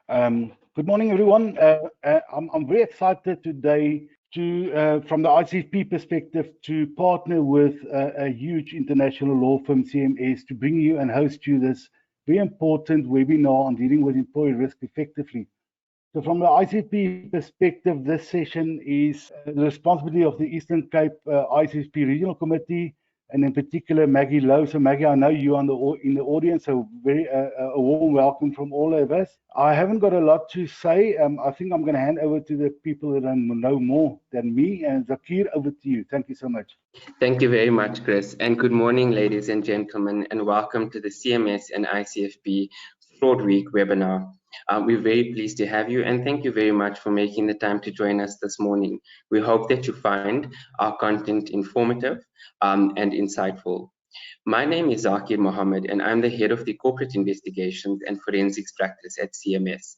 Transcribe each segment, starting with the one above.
Good morning, everyone. I'm very excited today from the ICFP perspective, to partner with a huge international law firm, CMS, to bring you and host you this very important webinar on dealing with employee risk effectively. So from the ICFP perspective, this session is the responsibility of the Eastern Cape ICFP Regional Committee, and in particular Maggie Lowe. So Maggie, I know you are in the audience, so very a warm welcome from all of us. I haven't got a lot to say. I think I'm going to hand over to the people that know more than me. And Zakir, over to you. Thank you so much. Thank you very much, Chris. And good morning, ladies and gentlemen, and welcome to the CMS and ICFP Fraud Week webinar. We're very pleased to have you, and thank you very much for making the time to join us this morning. We hope that you find our content informative and insightful. My name is Zakir Mohammed, and I'm the head of the Corporate Investigations and Forensics practice at CMS.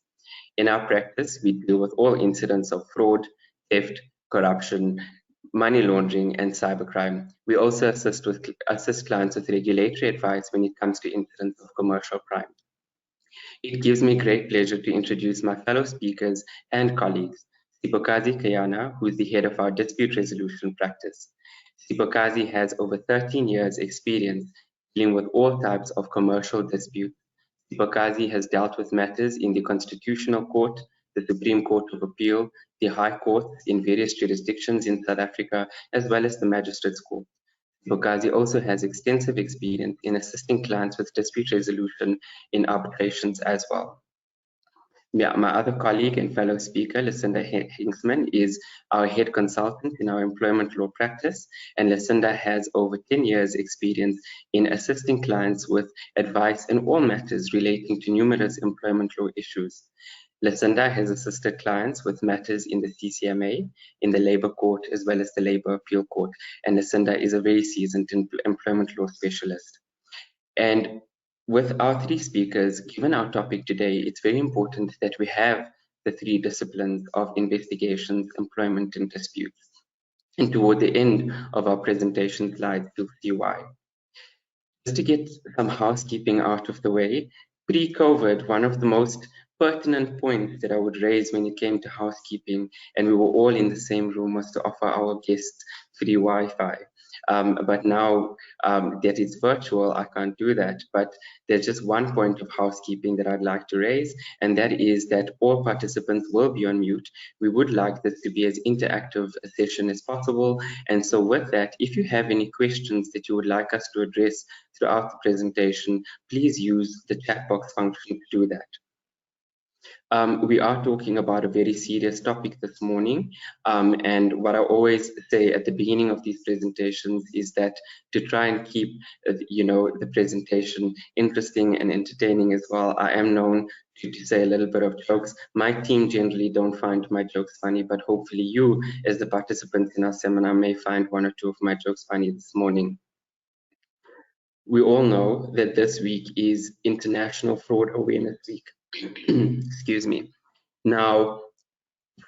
In our practice, we deal with all incidents of fraud, theft, corruption, money laundering, and cybercrime. We also assist clients with regulatory advice when it comes to incidents of commercial crime. It gives me great pleasure to introduce my fellow speakers and colleagues, Sipokazi Kayana, who is the head of our dispute resolution practice. Sipokazi has over 13 years experience dealing with all types of commercial disputes. Sipokazi has dealt with matters in the Constitutional Court, the Supreme Court of Appeal, the High Courts in various jurisdictions in South Africa, as well as the Magistrates Court. Sipokazi also has extensive experience in assisting clients with dispute resolution in arbitrations as well. My other colleague and fellow speaker, Lucinda Hinksman, is our head consultant in our employment law practice, and Lucinda has over 10 years experience in assisting clients with advice in all matters relating to numerous employment law issues. Lucinda has assisted clients with matters in the CCMA, in the Labour Court, as well as the Labour Appeal Court, and Lucinda is a very seasoned employment law specialist. And with our three speakers, given our topic today, it's very important that we have the three disciplines of investigations, employment, and disputes. And toward the end of our presentation slides, you'll see why. Just to get some housekeeping out of the way, pre-COVID, one of the most pertinent points that I would raise when it came to housekeeping, and we were all in the same room, was to offer our guests free Wi-Fi. But now that it's virtual, I can't do that. But there's just one point of housekeeping that I'd like to raise, and that is that all participants will be on mute. We would like this to be as interactive a session as possible. And so with that, if you have any questions that you would like us to address throughout the presentation, please use the chat box function to do that. We are talking about a very serious topic this morning, and what I always say at the beginning of these presentations is that to try and keep the presentation interesting and entertaining as well, I am known to say a little bit of jokes. My team generally don't find my jokes funny, but hopefully you, as the participants in our seminar, may find one or two of my jokes funny this morning. We all know that this week is International Fraud Awareness Week. Excuse me. Now,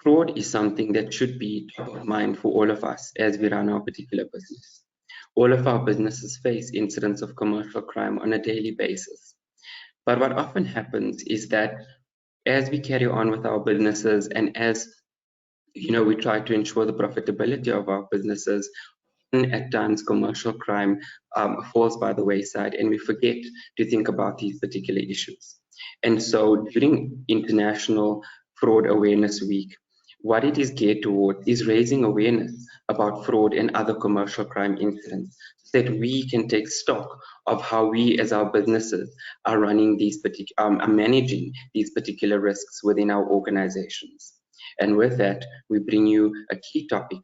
fraud is something that should be top of mind for all of us as we run our particular business. All of our businesses face incidents of commercial crime on a daily basis. But what often happens is that as we carry on with our businesses and as we try to ensure the profitability of our businesses, at times commercial crime falls by the wayside and we forget to think about these particular issues. And so during International Fraud Awareness Week, what it is geared towards is raising awareness about fraud and other commercial crime incidents so that we can take stock of how we as our businesses are running these managing these particular risks within our organizations. And with that, we bring you a key topic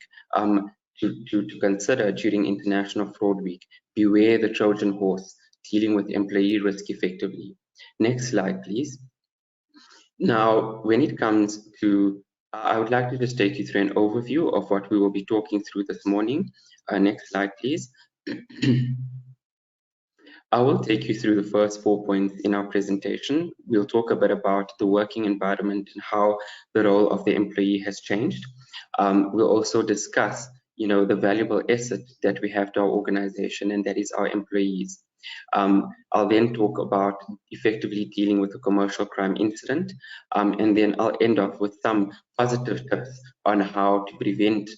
to consider during International Fraud Week. Beware the Trojan Horse, dealing with employee risk effectively. Next slide, please. Now, when it comes to, I would like to just take you through an overview of what we will be talking through this morning. Next slide, please. I will take you through the first 4 points in our presentation. We'll talk a bit about the working environment and how the role of the employee has changed. We'll also discuss the valuable asset that we have to our organization, and that is our employees. I'll then talk about effectively dealing with a commercial crime incident, and then I'll end off with some positive tips on how to prevent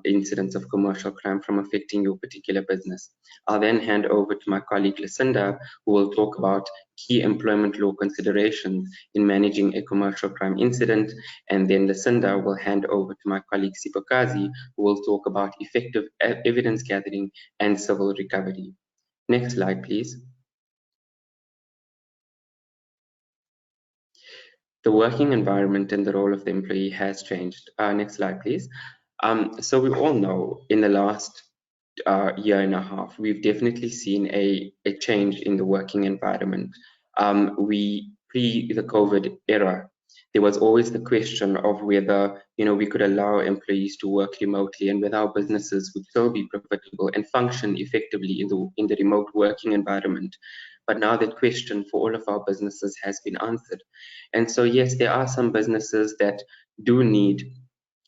incidents of commercial crime from affecting your particular business. I'll then hand over to my colleague Lucinda, who will talk about key employment law considerations in managing a commercial crime incident, and then Lucinda will hand over to my colleague Sipokazi, who will talk about effective evidence gathering and civil recovery. Next slide, please. The working environment and the role of the employee has changed. Next slide, please. So we all know in the last year and a half, we've definitely seen a change in the working environment. Pre the COVID era, there was always the question of whether we could allow employees to work remotely and whether our businesses would still be profitable and function effectively in the remote working environment. But now that question for all of our businesses has been answered. And so yes, there are some businesses that do need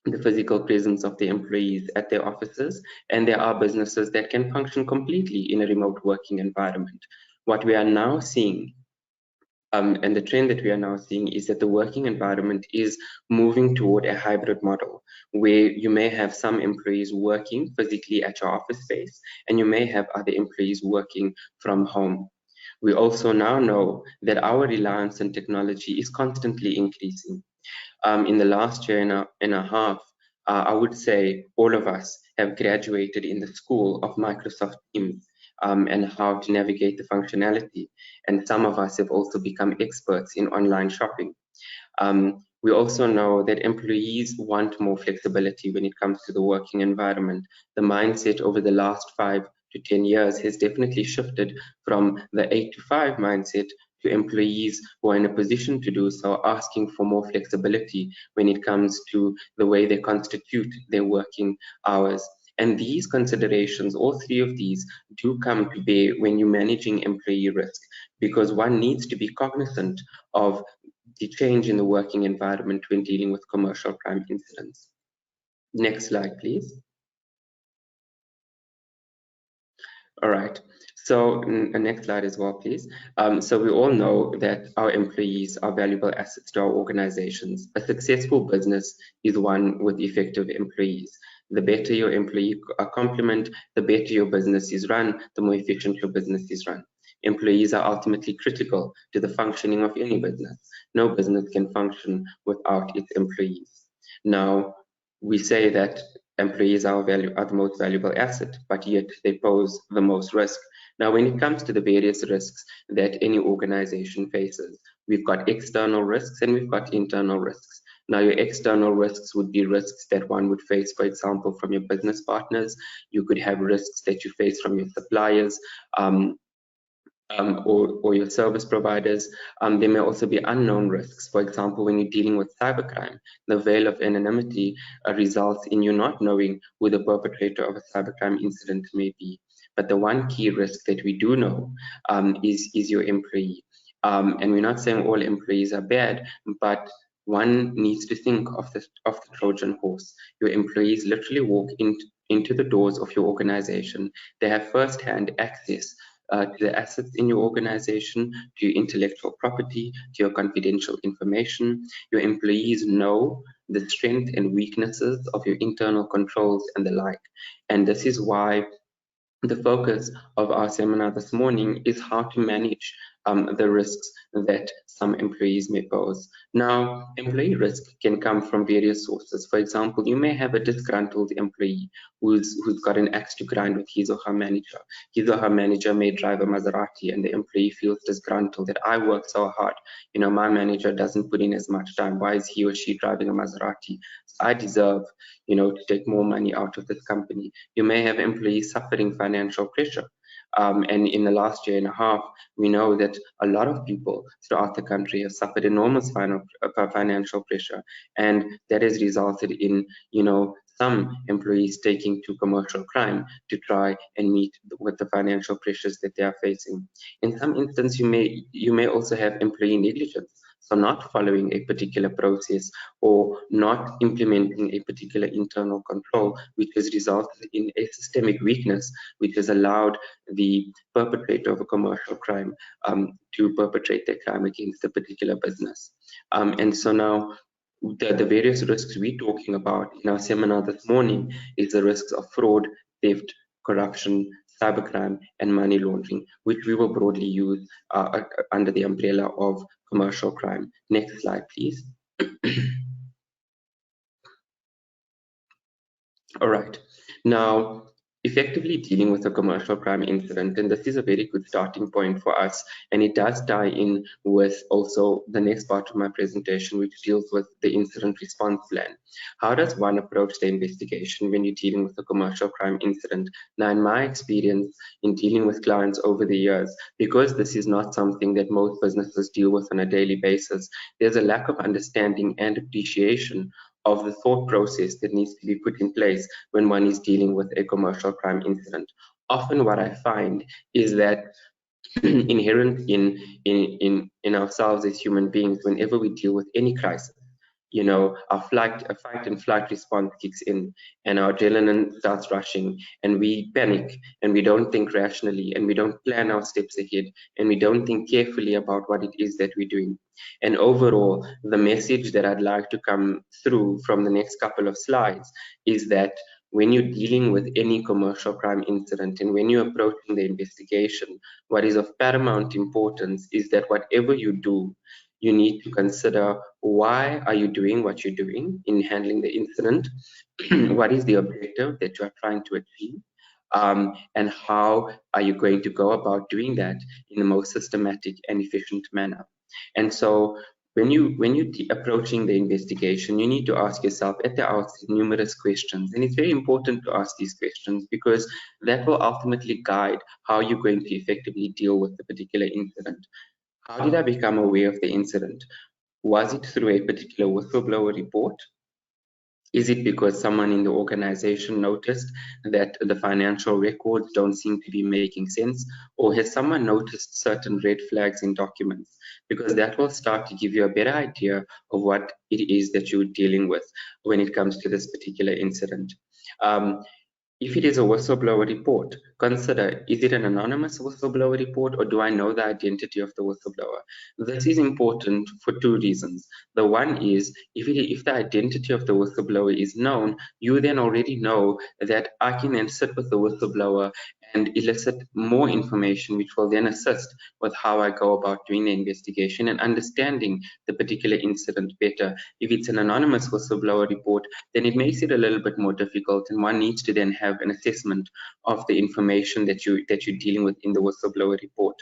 the physical presence of the employees at their offices, and there are businesses that can function completely in a remote working environment. What we are now seeing, and the trend that we are now seeing, is that the working environment is moving toward a hybrid model, where you may have some employees working physically at your office space, and you may have other employees working from home. We also now know that our reliance on technology is constantly increasing. In the last year and a half, I would say all of us have graduated in the school of Microsoft Teams and how to navigate the functionality. And some of us have also become experts in online shopping. We also know that employees want more flexibility when it comes to the working environment. The mindset over the last 5 to 10 years has definitely shifted from the 8 to 5 mindset to employees who are in a position to do so, asking for more flexibility when it comes to the way they constitute their working hours. And these considerations, all three of these, do come to bear when you're managing employee risk, because one needs to be cognizant of the change in the working environment when dealing with commercial crime incidents. Next slide, please. All right, so next slide as well, please. So we all know that our employees are valuable assets to our organizations. A successful business is one with effective employees. The better your employee complement, the better your business is run, the more efficient your business is run. Employees are ultimately critical to the functioning of any business. No business can function without its employees. Now, we say that employees are the most valuable asset, but yet they pose the most risk. Now, when it comes to the various risks that any organization faces, we've got external risks and we've got internal risks. Now, your external risks would be risks that one would face, for example, from your business partners. You could have risks that you face from your suppliers, or your service providers. There may also be unknown risks. For example, when you're dealing with cybercrime, the veil of anonymity results in you not knowing who the perpetrator of a cybercrime incident may be. But the one key risk that we do know is your employee. And we're not saying all employees are bad, but one needs to think of the Trojan horse. Your employees literally walk into the doors of your organization. They have first-hand access to the assets in your organization, to your intellectual property, to your confidential information. Your employees know the strength and weaknesses of your internal controls and the like. And this is why the focus of our seminar this morning is how to manage the risks that some employees may pose. Now, employee risk can come from various sources. For example, you may have a disgruntled employee who's got an axe to grind with his or her manager. His or her manager may drive a Maserati and the employee feels disgruntled that I work so hard. My manager doesn't put in as much time. Why is he or she driving a Maserati? I deserve, to take more money out of this company. You may have employees suffering financial pressure. And in the last year and a half, we know that a lot of people throughout the country have suffered enormous financial pressure, and that has resulted in, some employees taking to commercial crime to try and meet with the financial pressures that they are facing. In some instances, you may also have employee negligence. So not following a particular process or not implementing a particular internal control, which has resulted in a systemic weakness, which has allowed the perpetrator of a commercial crime to perpetrate their crime against a particular business. And so now the various risks we're talking about in our seminar this morning is the risks of fraud, theft, corruption, cybercrime, and money laundering, which we will broadly use under the umbrella of commercial crime. Next slide, please. All right. Now, effectively dealing with a commercial crime incident, and this is a very good starting point for us, and it does tie in with also the next part of my presentation, which deals with the incident response plan. How does one approach the investigation when you're dealing with a commercial crime incident? Now, in my experience in dealing with clients over the years, because this is not something that most businesses deal with on a daily basis, there's a lack of understanding and appreciation of the thought process that needs to be put in place when one is dealing with a commercial crime incident. Often what I find is that inherent in ourselves as human beings, whenever we deal with any crisis, you know, a fight and flight response kicks in and our adrenaline starts rushing and we panic and we don't think rationally and we don't plan our steps ahead and we don't think carefully about what it is that we're doing. And overall, the message that I'd like to come through from the next couple of slides is that when you're dealing with any commercial crime incident and when you're approaching the investigation, what is of paramount importance is that whatever you do, you need to consider why are you doing what you're doing in handling the incident, what is the objective that you are trying to achieve, and how are you going to go about doing that in the most systematic and efficient manner. And so when you're approaching the investigation, you need to ask yourself at the outset numerous questions. And it's very important to ask these questions because that will ultimately guide how you're going to effectively deal with the particular incident. How did I become aware of the incident? Was it through a particular whistleblower report? Is it because someone in the organization noticed that the financial records don't seem to be making sense? Or has someone noticed certain red flags in documents? Because that will start to give you a better idea of what it is that you're dealing with when it comes to this particular incident. If it is a whistleblower report, consider, is it an anonymous whistleblower report or do I know the identity of the whistleblower? This is important for two reasons. The one is, if the identity of the whistleblower is known, you then already know that I can then sit with the whistleblower and elicit more information, which will then assist with how I go about doing the investigation and understanding the particular incident better. If it's an anonymous whistleblower report, then it makes it a little bit more difficult, and one needs to then have an assessment of the information that you're dealing with in the whistleblower report.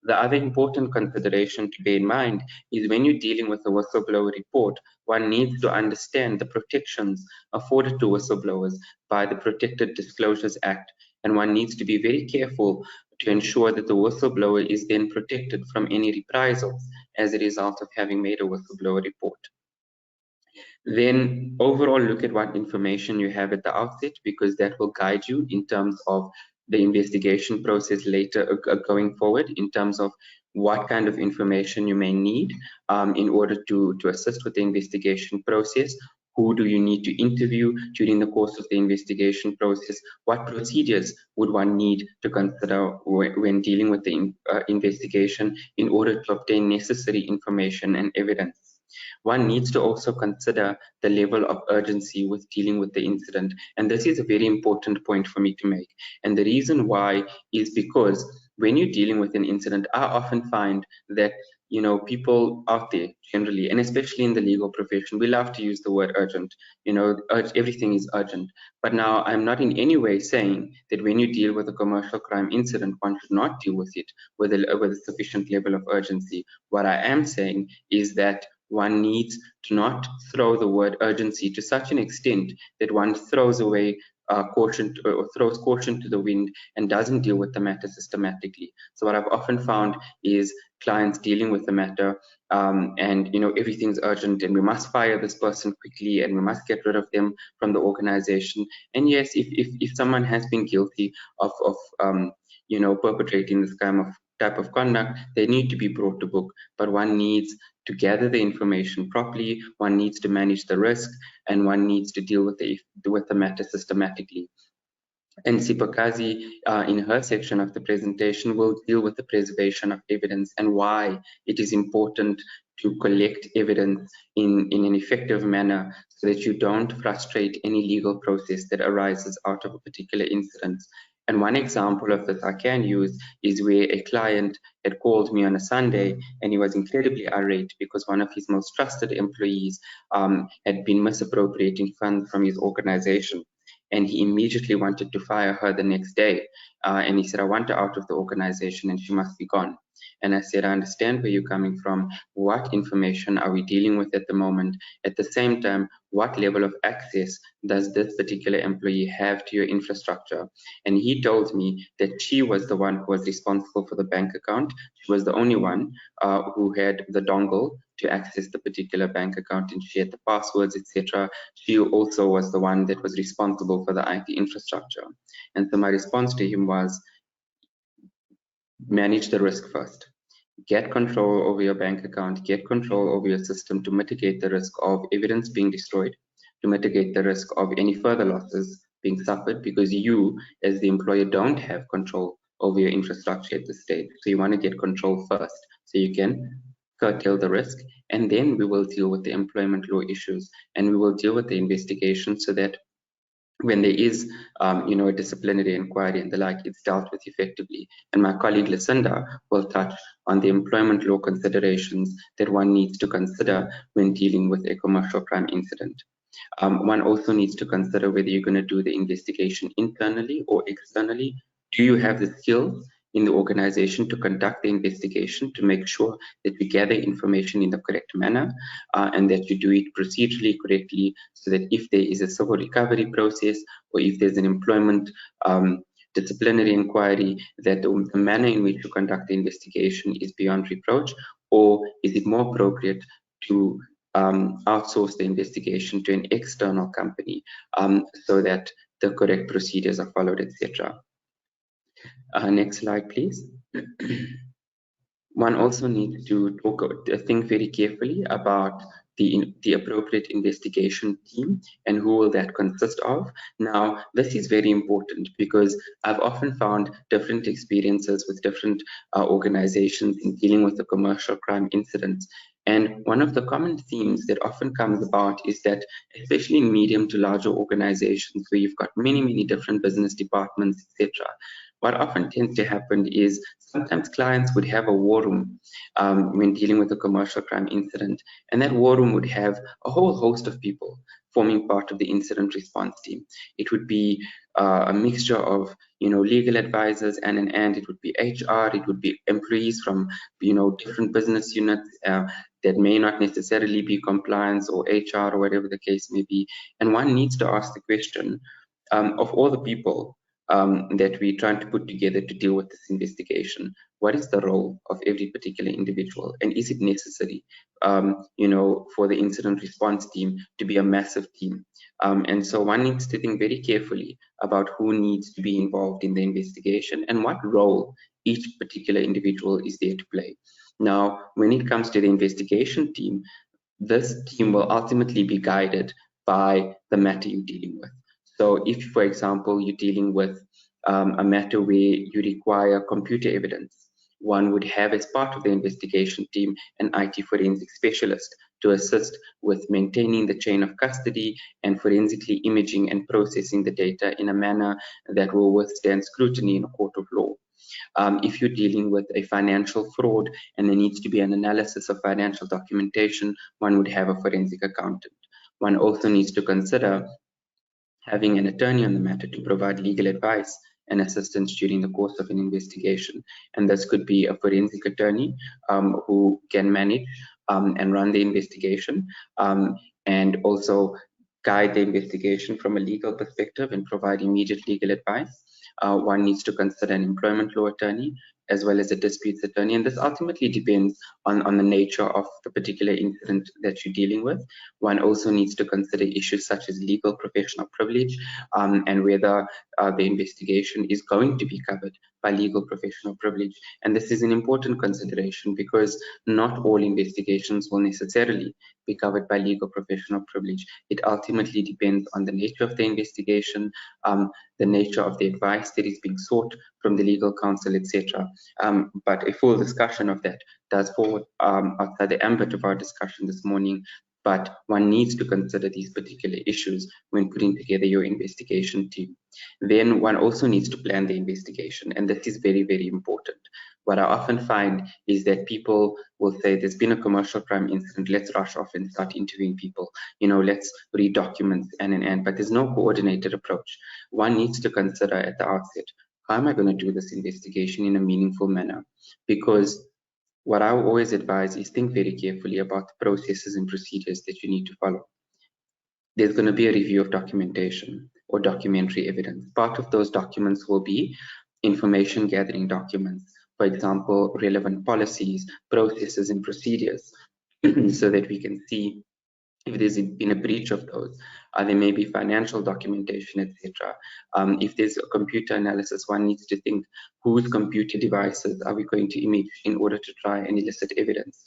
The other important consideration to bear in mind is when you're dealing with a whistleblower report, one needs to understand the protections afforded to whistleblowers by the Protected Disclosures Act, and one needs to be very careful to ensure that the whistleblower is then protected from any reprisals as a result of having made a whistleblower report. Then overall look at what information you have at the outset, because that will guide you in terms of the investigation process later going forward, in terms of what kind of information you may need in order to assist with the investigation process. Who do you need to interview during the course of the investigation process? What procedures would one need to consider when dealing with the investigation in order to obtain necessary information and evidence? One needs to also consider the level of urgency with dealing with the incident. And this is a very important point for me to make. And the reason why is because when you're dealing with an incident, I often find that, you know, people out there generally, and especially in the legal profession, we love to use the word urgent. You know, everything is urgent. But now I'm not in any way saying that when you deal with a commercial crime incident, one should not deal with it with a sufficient level of urgency. What I am saying is that one needs to not throw the word urgency to such an extent that one throws away caution or throws caution to the wind and doesn't deal with the matter systematically. So what I've often found is clients dealing with the matter and, you know, everything's urgent and we must fire this person quickly and we must get rid of them from the organization. And yes, if someone has been guilty of you know, perpetrating this type of conduct, they need to be brought to book, but one needs to gather the information properly, one needs to manage the risk, and one needs to deal with the matter systematically. And Sipakazi, in her section of the presentation, will deal with the preservation of evidence and why it is important to collect evidence in an effective manner so that you don't frustrate any legal process that arises out of a particular incident. And one example of this I can use is where a client had called me on a Sunday and he was incredibly irate because one of his most trusted employees had been misappropriating funds from his organization. And he immediately wanted to fire her the next day. And he said, I want her out of the organization and she must be gone. And I said, I understand where you're coming from. What information are we dealing with at the moment? At the same time, what level of access does this particular employee have to your infrastructure? And he told me that she was the one who was responsible for the bank account. She was the only one who had the dongle to access the particular bank account, and she had the passwords, etc. She also was the one that was responsible for the IT infrastructure. And so my response to him was, manage the risk first. Get control over your bank account, get control over your system to mitigate the risk of evidence being destroyed, to mitigate the risk of any further losses being suffered, because you, as the employer, don't have control over your infrastructure at this stage. So you want to get control first so you can curtail the risk, and then we will deal with the employment law issues, and we will deal with the investigation so that when there is, a disciplinary inquiry and the like, it's dealt with effectively. And my colleague Lucinda will touch on the employment law considerations that one needs to consider when dealing with a commercial crime incident. One also needs to consider whether you're going to do the investigation internally or externally. Do you have the skills in the organization to conduct the investigation to make sure that you gather information in the correct manner and that you do it procedurally correctly, so that if there is a civil recovery process or if there's an employment disciplinary inquiry, that the manner in which you conduct the investigation is beyond reproach? Or is it more appropriate to outsource the investigation to an external company so that the correct procedures are followed, etc.? Next slide, please. One also needs to think very carefully about the appropriate investigation team and who will that consist of. Now, this is very important because I've often found different experiences with different organizations in dealing with the commercial crime incidents. And one of the common themes that often comes about is that, especially in medium to larger organizations where you've got many, many different business departments, etc., what often tends to happen is sometimes clients would have a war room when dealing with a commercial crime incident, and that war room would have a whole host of people forming part of the incident response team. It would be a mixture of legal advisors and it would be HR, it would be employees from different business units that may not necessarily be compliance or HR or whatever the case may be. And one needs to ask the question, of all the people that we're trying to put together to deal with this investigation, what is the role of every particular individual, and is it necessary for the incident response team to be a massive team? And so one needs to think very carefully about who needs to be involved in the investigation and what role each particular individual is there to play. Now, when it comes to the investigation team, this team will ultimately be guided by the matter you're dealing with. So if, for example, you're dealing with a matter where you require computer evidence, one would have, as part of the investigation team, an IT forensic specialist to assist with maintaining the chain of custody and forensically imaging and processing the data in a manner that will withstand scrutiny in a court of law. If you're dealing with a financial fraud and there needs to be an analysis of financial documentation, one would have a forensic accountant. One also needs to consider having an attorney on the matter to provide legal advice and assistance during the course of an investigation. And this could be a forensic attorney who can manage and run the investigation and also guide the investigation from a legal perspective and provide immediate legal advice. One needs to consider an employment law attorney as well as a disputes attorney. And this ultimately depends on the nature of the particular incident that you're dealing with. One also needs to consider issues such as legal professional privilege and whether the investigation is going to be covered by by legal professional privilege. And this is an important consideration because not all investigations will necessarily be covered by legal professional privilege. It ultimately depends on the nature of the investigation, the nature of the advice that is being sought from the legal counsel, etc. But a full discussion of that does fall outside the ambit of our discussion this morning. But one needs to consider these particular issues when putting together your investigation team. Then one also needs to plan the investigation, and this is very, very important. What I often find is that people will say, there's been a commercial crime incident, let's rush off and start interviewing people, let's read documents and, but there's no coordinated approach. One needs to consider at the outset, how am I going to do this investigation in a meaningful manner? Because what I always advise is think very carefully about the processes and procedures that you need to follow. There's going to be a review of documentation or documentary evidence. Part of those documents will be information gathering documents, for example, relevant policies, processes, and procedures, so that we can see if there's been a breach of those. There may be financial documentation, etc. If there's a computer analysis, one needs to think, whose computer devices are we going to image in order to try and elicit evidence?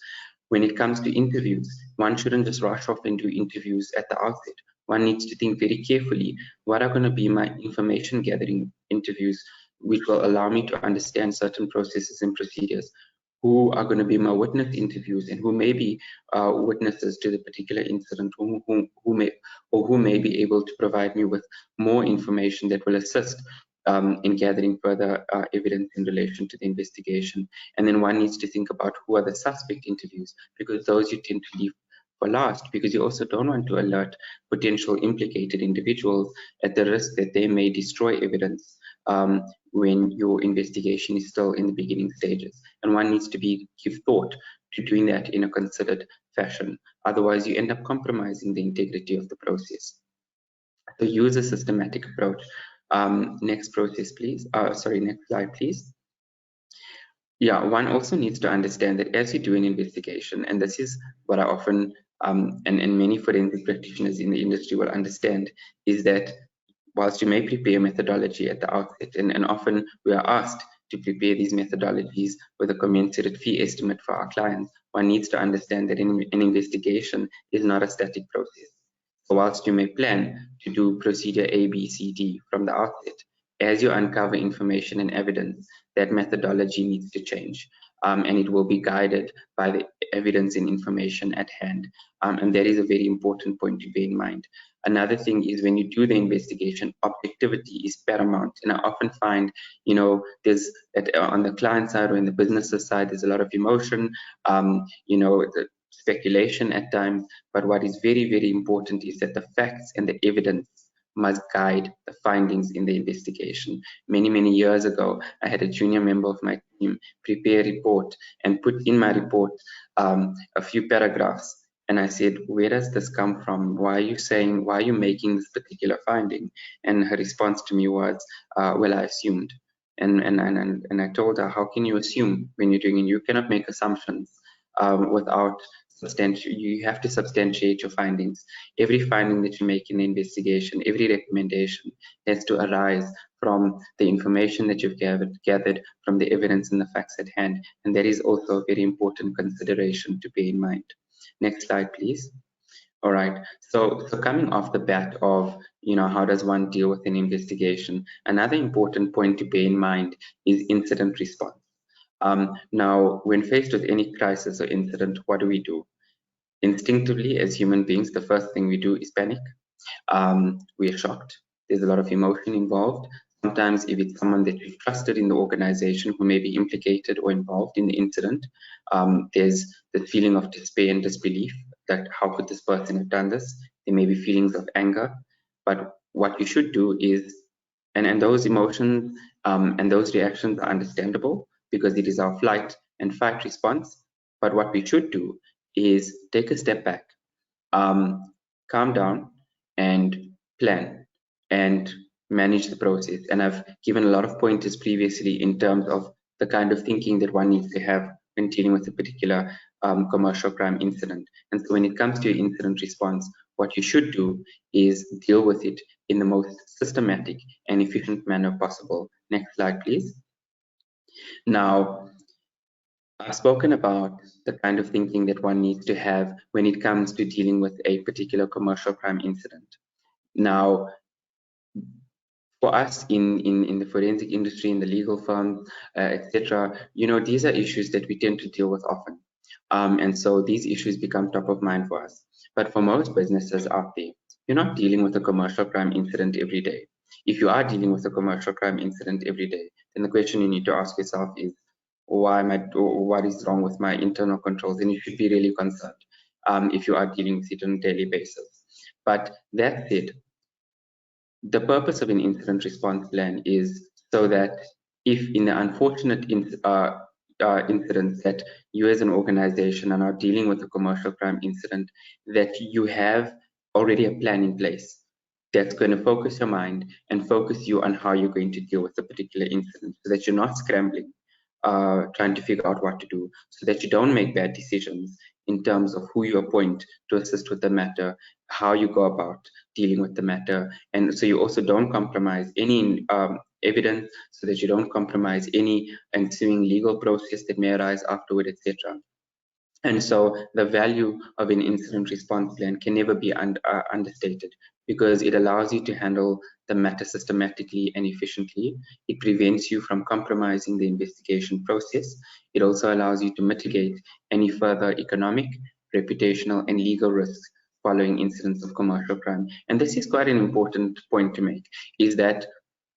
When it comes to interviews, one shouldn't just rush off and do interviews at the outset. One needs to think very carefully, what are going to be my information gathering interviews, which will allow me to understand certain processes and procedures? Who are going to be my witness interviews, and who may be witnesses to the particular incident, who may be able to provide me with more information that will assist in gathering further evidence in relation to the investigation. And then one needs to think about who are the suspect interviews, because those you tend to leave for last, because you also don't want to alert potential implicated individuals at the risk that they may destroy evidence when your investigation is still in the beginning stages. And one needs to give thought to doing that in a considered fashion. Otherwise, you end up compromising the integrity of the process. So use a systematic approach. Next process, please. Next slide, please. Yeah, one also needs to understand that as you do an investigation, and this is what I often, and many forensic practitioners in the industry will understand, is that whilst you may prepare methodology at the outset, and often we are asked to prepare these methodologies with a commensurate fee estimate for our clients, one needs to understand that an investigation is not a static process. So whilst you may plan to do procedure A, B, C, D from the outset, as you uncover information and evidence, that methodology needs to change. And it will be guided by the evidence and information at hand. And that is a very important point to bear in mind. Another thing is when you do the investigation, objectivity is paramount. And I often find, there's on the client side or in the business side, there's a lot of emotion, the speculation at times. But what is very, very important is that the facts and the evidence must guide the findings in the investigation. Many, many years ago, I had a junior member of my team prepare a report and put in my report a few paragraphs. And I said, where does this come from? Why are you making this particular finding? And her response to me was, well, I assumed. And I told her, how can you assume when you're doing it? You cannot make assumptions without you have to substantiate your findings. Every finding that you make in the investigation, every recommendation has to arise from the information that you've gathered from the evidence and the facts at hand. And that is also a very important consideration to bear in mind. Next slide, please. All right, so coming off the bat of, how does one deal with an investigation? Another important point to bear in mind is incident response. Now, when faced with any crisis or incident, what do? Instinctively, as human beings, the first thing we do is panic. We are shocked. There's a lot of emotion involved. Sometimes if it's someone that we've trusted in the organization who may be implicated or involved in the incident, there's the feeling of despair and disbelief that how could this person have done this? There may be feelings of anger, but what you should do is, and those emotions and those reactions are understandable because it is our flight and fight response. But what we should do is take a step back, calm down and plan and manage the process. And I've given a lot of pointers previously in terms of the kind of thinking that one needs to have when dealing with a particular commercial crime incident. And so when it comes to your incident response, what you should do is deal with it in the most systematic and efficient manner possible. Next slide, please. Now, I've spoken about the kind of thinking that one needs to have when it comes to dealing with a particular commercial crime incident. Now, for us in the forensic industry, in the legal firm, etc., these are issues that we tend to deal with often. And so these issues become top of mind for us. But for most businesses out there, you're not dealing with a commercial crime incident every day. If you are dealing with a commercial crime incident every day, then the question you need to ask yourself is, what is wrong with my internal controls? And you should be really concerned if you are dealing with it on a daily basis. But that said, the purpose of an incident response plan is so that if in the unfortunate incidents that you as an organization are now dealing with a commercial crime incident, that you have already a plan in place that's going to focus your mind and focus you on how you're going to deal with a particular incident, so that you're not scrambling, trying to figure out what to do, so that you don't make bad decisions in terms of who you appoint to assist with the matter, how you go about dealing with the matter, and so you also don't compromise any evidence, so that you don't compromise any ensuing legal process that may arise afterward, etc. And so the value of an incident response plan can never be understated, because it allows you to handle the matter systematically and efficiently. It prevents you from compromising the investigation process. It also allows you to mitigate any further economic, reputational, and legal risks following incidents of commercial crime. And this is quite an important point to make, is that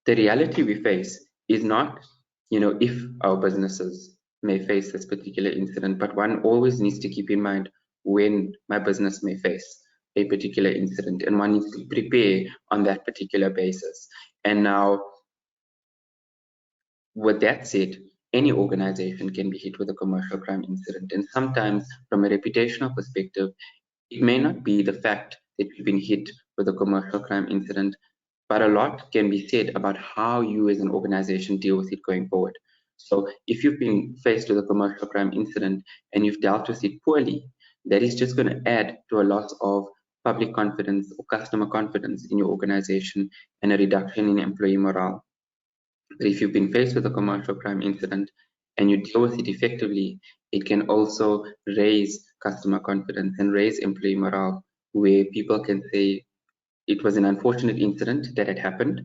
the reality we face is not, if our businesses may face this particular incident, but one always needs to keep in mind when my business may face a particular incident, and one needs to prepare on that particular basis. And now, with that said, any organization can be hit with a commercial crime incident, and sometimes from a reputational perspective, it may not be the fact that you've been hit with a commercial crime incident, but a lot can be said about how you as an organization deal with it going forward. So if you've been faced with a commercial crime incident and you've dealt with it poorly, that is just going to add to a loss of public confidence or customer confidence in your organization, and a reduction in employee morale. But if you've been faced with a commercial crime incident and you deal with it effectively, it can also raise customer confidence and raise employee morale, where people can say it was an unfortunate incident that had happened,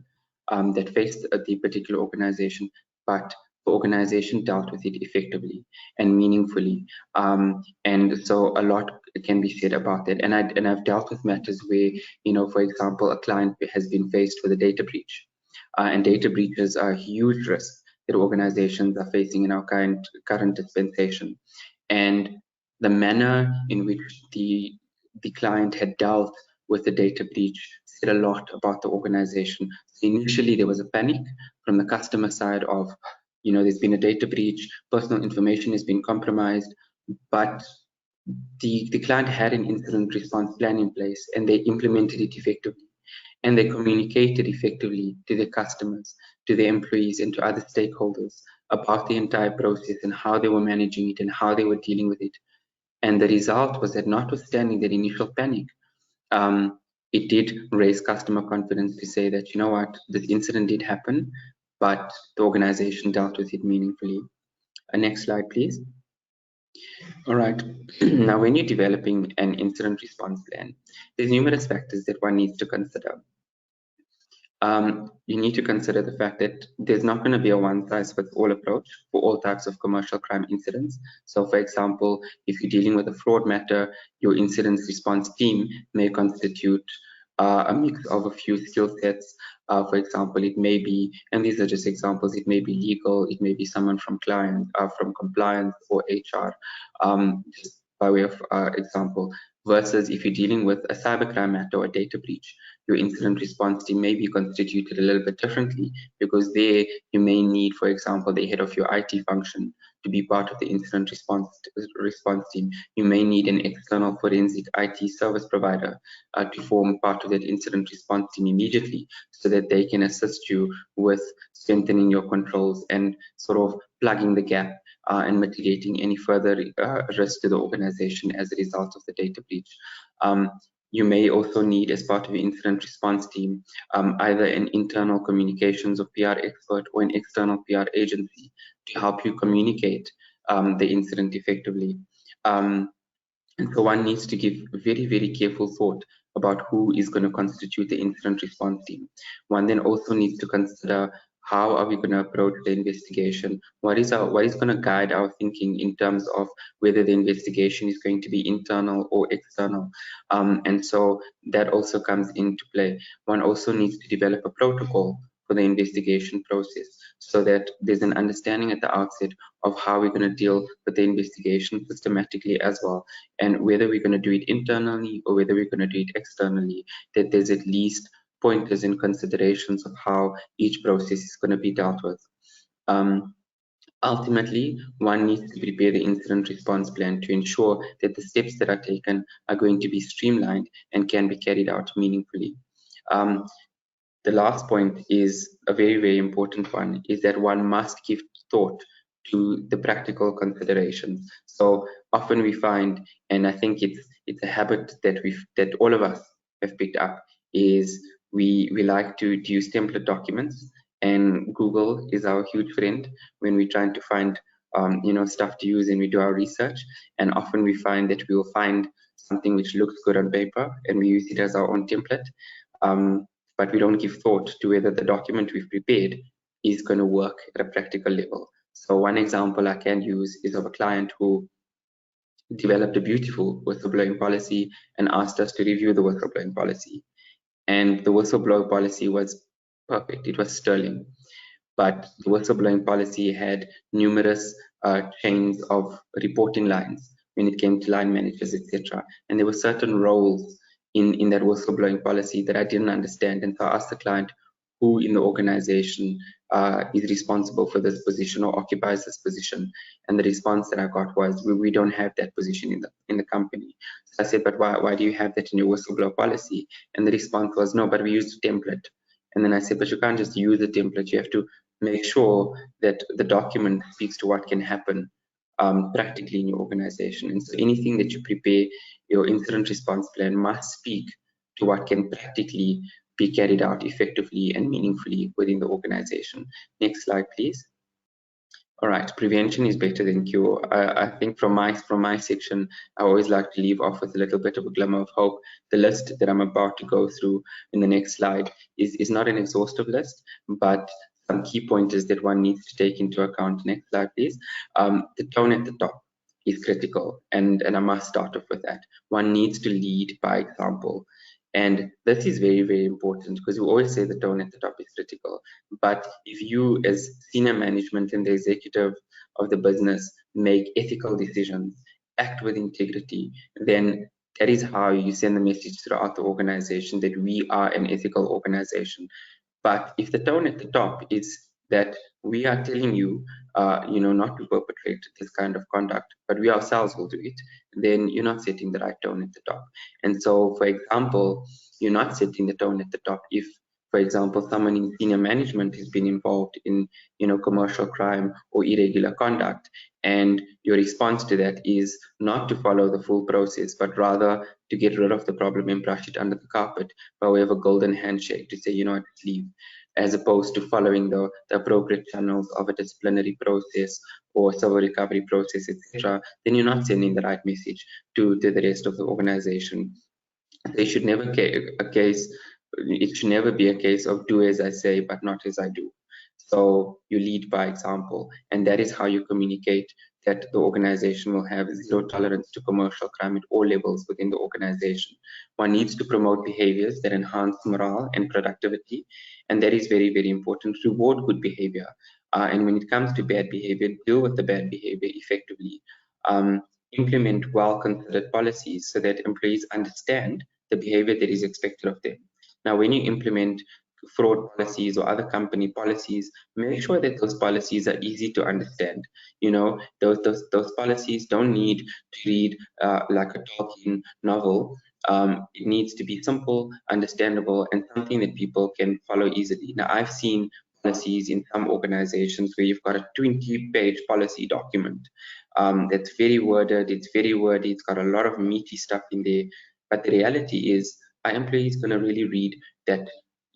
that faced the particular organization, but the organization dealt with it effectively and meaningfully. And so a lot can be said about that. And I've dealt with matters where, for example, a client has been faced with a data breach. And data breaches are a huge risk that organizations are facing in our current dispensation. And the manner in which the client had dealt with the data breach said a lot about the organization. So initially, there was a panic from the customer side of, there's been a data breach, personal information has been compromised, but the client had an incident response plan in place, and they implemented it effectively. And they communicated effectively to their customers, to their employees, and to other stakeholders about the entire process and how they were managing it and how they were dealing with it. And the result was that, notwithstanding that initial panic, it did raise customer confidence to say that, this incident did happen, but the organization dealt with it meaningfully. Next slide, please. All right. Now, when you're developing an incident response plan, there's numerous factors that one needs to consider. You need to consider the fact that there's not going to be a one-size-fits-all approach for all types of commercial crime incidents. So, for example, if you're dealing with a fraud matter, your incident response team may constitute a mix of a few skill sets. For example, it may be, and these are just examples, it may be legal, it may be someone from from compliance or HR, just by way of example, versus if you're dealing with a cybercrime matter or a data breach, your incident response team may be constituted a little bit differently, because there you may need, for example, the head of your IT function to be part of the incident response team. You may need an external forensic IT service provider to form part of that incident response team immediately, so that they can assist you with strengthening your controls and sort of plugging the gap and mitigating any further risk to the organization as a result of the data breach. You may also need, as part of your incident response team, either an internal communications or PR expert or an external PR agency to help you communicate the incident effectively. And so one needs to give very, very careful thought about who is going to constitute the incident response team. One then also needs to consider, how are we going to approach the investigation? What is going to guide our thinking in terms of whether the investigation is going to be internal or external? And so that also comes into play. One also needs to develop a protocol for the investigation process, so that there's an understanding at the outset of how we're going to deal with the investigation systematically as well, and whether we're going to do it internally or whether we're going to do it externally, that there's at least pointers and considerations of how each process is going to be dealt with. Ultimately, one needs to prepare the incident response plan to ensure that the steps that are taken are going to be streamlined and can be carried out meaningfully. The last point is a very, very important one, is that one must give thought to the practical considerations. So often we find, and I think it's a habit that all of us have picked up, is we like to use template documents, and Google is our huge friend when we're trying to find stuff to use and we do our research. And often we find that we will find something which looks good on paper and we use it as our own template. But we don't give thought to whether the document we've prepared is going to work at a practical level. So one example I can use is of a client who developed a beautiful whistleblowing policy and asked us to review the whistleblowing policy. And the whistleblower policy was perfect, it was sterling. But the whistleblowing policy had numerous chains of reporting lines when it came to line managers, etc. And there were certain roles in that whistleblowing policy that I didn't understand. And so I asked the client who in the organization is responsible for this position or occupies this position. And the response that I got was, we don't have that position in the company. So I said, but why do you have that in your whistleblower policy? And the response was, no, but we used a template. And then I said, but you can't just use a template. You have to make sure that the document speaks to what can happen practically in your organization. And so anything that you prepare, your incident response plan must speak to what can practically be carried out effectively and meaningfully within the organization. Next slide, please. All right, prevention is better than cure. I think from my section, I always like to leave off with a little bit of a glimmer of hope. The list that I'm about to go through in the next slide is not an exhaustive list, but some key pointers that one needs to take into account. Next slide, please. The tone at the top is critical, and I must start off with that. One needs to lead by example. And this is very, very important, because we always say the tone at the top is critical. But if you, as senior management and the executive of the business, make ethical decisions, act with integrity, then that is how you send the message throughout the organization that we are an ethical organization. But if the tone at the top is that we are telling you, not to perpetrate this kind of conduct, but we ourselves will do it, then you're not setting the right tone at the top. And so, for example, you're not setting the tone at the top if, for example, someone in senior management has been involved in, commercial crime or irregular conduct, and your response to that is not to follow the full process, but rather to get rid of the problem and brush it under the carpet by way of a golden handshake to say, leave, as opposed to following the appropriate channels of a disciplinary process or civil recovery process, etc., then you're not sending the right message to the rest of the organization. It should never be a case of do as I say, but not as I do. So you lead by example, and that is how you communicate that the organization will have zero tolerance to commercial crime at all levels within the organization. One needs to promote behaviors that enhance morale and productivity, and that is very, very important. Reward good behavior, and when it comes to bad behavior, deal with the bad behavior effectively. Implement well-considered policies so that employees understand the behavior that is expected of them. Now, when you implement fraud policies or other company policies, make sure that those policies are easy to understand. Those policies don't need to read like a Tolkien novel. It needs to be simple, understandable, and something that people can follow easily. Now, I've seen policies in some organizations where you've got a 20-page policy document that's very worded, it's very wordy, it's got a lot of meaty stuff in there. But the reality is, our employees going to really read that,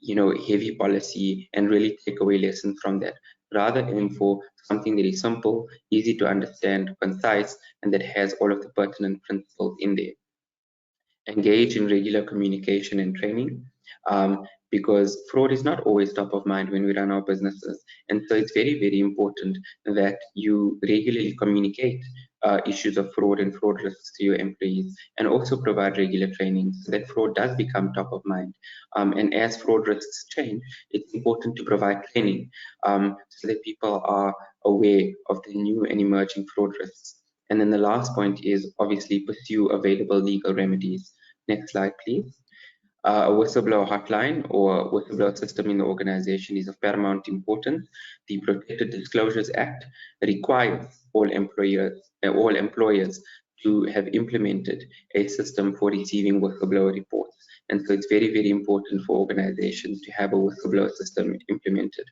heavy policy and really take away lessons from that, rather aim for something that is simple, easy to understand, concise, and that has all of the pertinent principles in there. Engage in regular communication and training, because fraud is not always top of mind when we run our businesses. And so it's very, very important that you regularly communicate issues of fraud and fraud risks to your employees, and also provide regular training so that fraud does become top of mind. And as fraud risks change, it's important to provide training so that people are aware of the new and emerging fraud risks. And then the last point is obviously pursue available legal remedies. Next slide, please. A whistleblower hotline or whistleblower system in the organization is of paramount importance. The Protected Disclosures Act requires all employers to have implemented a system for receiving whistleblower reports. And so it's very, very important for organizations to have a whistleblower system implemented.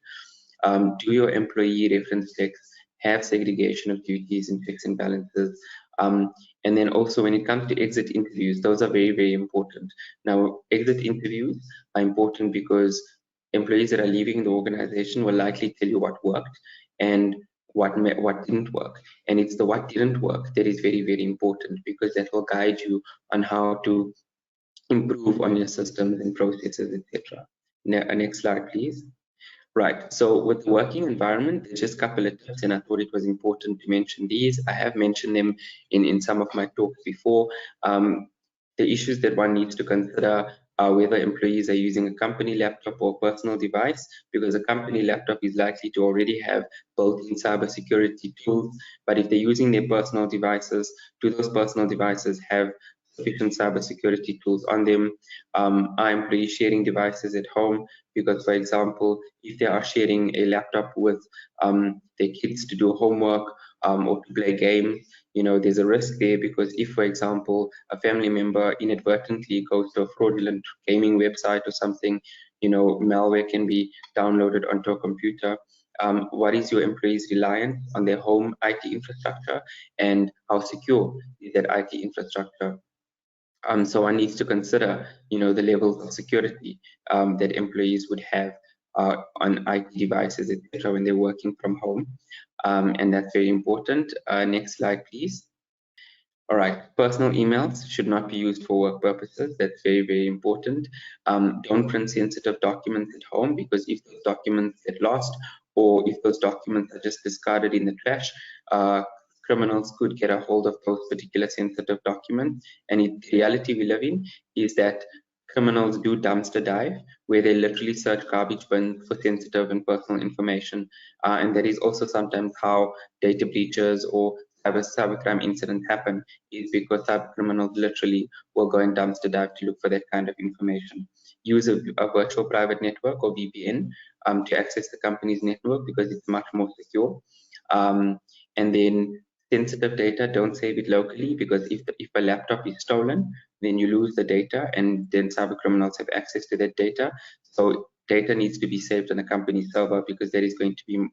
Do your employee reference checks, have segregation of duties and checks and balances. And then also when it comes to exit interviews, those are very, very important. Now, exit interviews are important because employees that are leaving the organization will likely tell you what worked and what didn't work. And it's the what didn't work that is very, very important, because that will guide you on how to improve on your systems and processes, etc. Next slide, please. Right, so with the working environment, there's just a couple of tips, and I thought it was important to mention these. I have mentioned them in some of my talks before. The issues that one needs to consider are whether employees are using a company laptop or personal device, because a company laptop is likely to already have built-in cybersecurity tools. But if they're using their personal devices, do those personal devices have sufficient cybersecurity tools on them? Are employees sharing devices at home? Because, for example, if they are sharing a laptop with their kids to do homework or to play games, there's a risk there, because if, for example, a family member inadvertently goes to a fraudulent gaming website or something, malware can be downloaded onto a computer. What is your employees' reliance on their home IT infrastructure, and how secure is that IT infrastructure? So one needs to consider, the levels of security that employees would have on IT devices, etc., when they're working from home, and that's very important. Next slide, please. All right, personal emails should not be used for work purposes. That's very, very important. Don't print sensitive documents at home, because if those documents get lost, or if those documents are just discarded in the trash, criminals could get a hold of those particular sensitive documents. And the reality we live in is that criminals do dumpster dive, where they literally search garbage bins for sensitive and personal information. And that is also sometimes how data breaches or cybercrime incidents happen, is because cyber criminals literally will go and dumpster dive to look for that kind of information. Use a virtual private network or VPN to access the company's network, because it's much more secure. And then sensitive data, don't save it locally, because if a laptop is stolen, then you lose the data, and then cyber criminals have access to that data. So data needs to be saved on the company's server, because that is going to be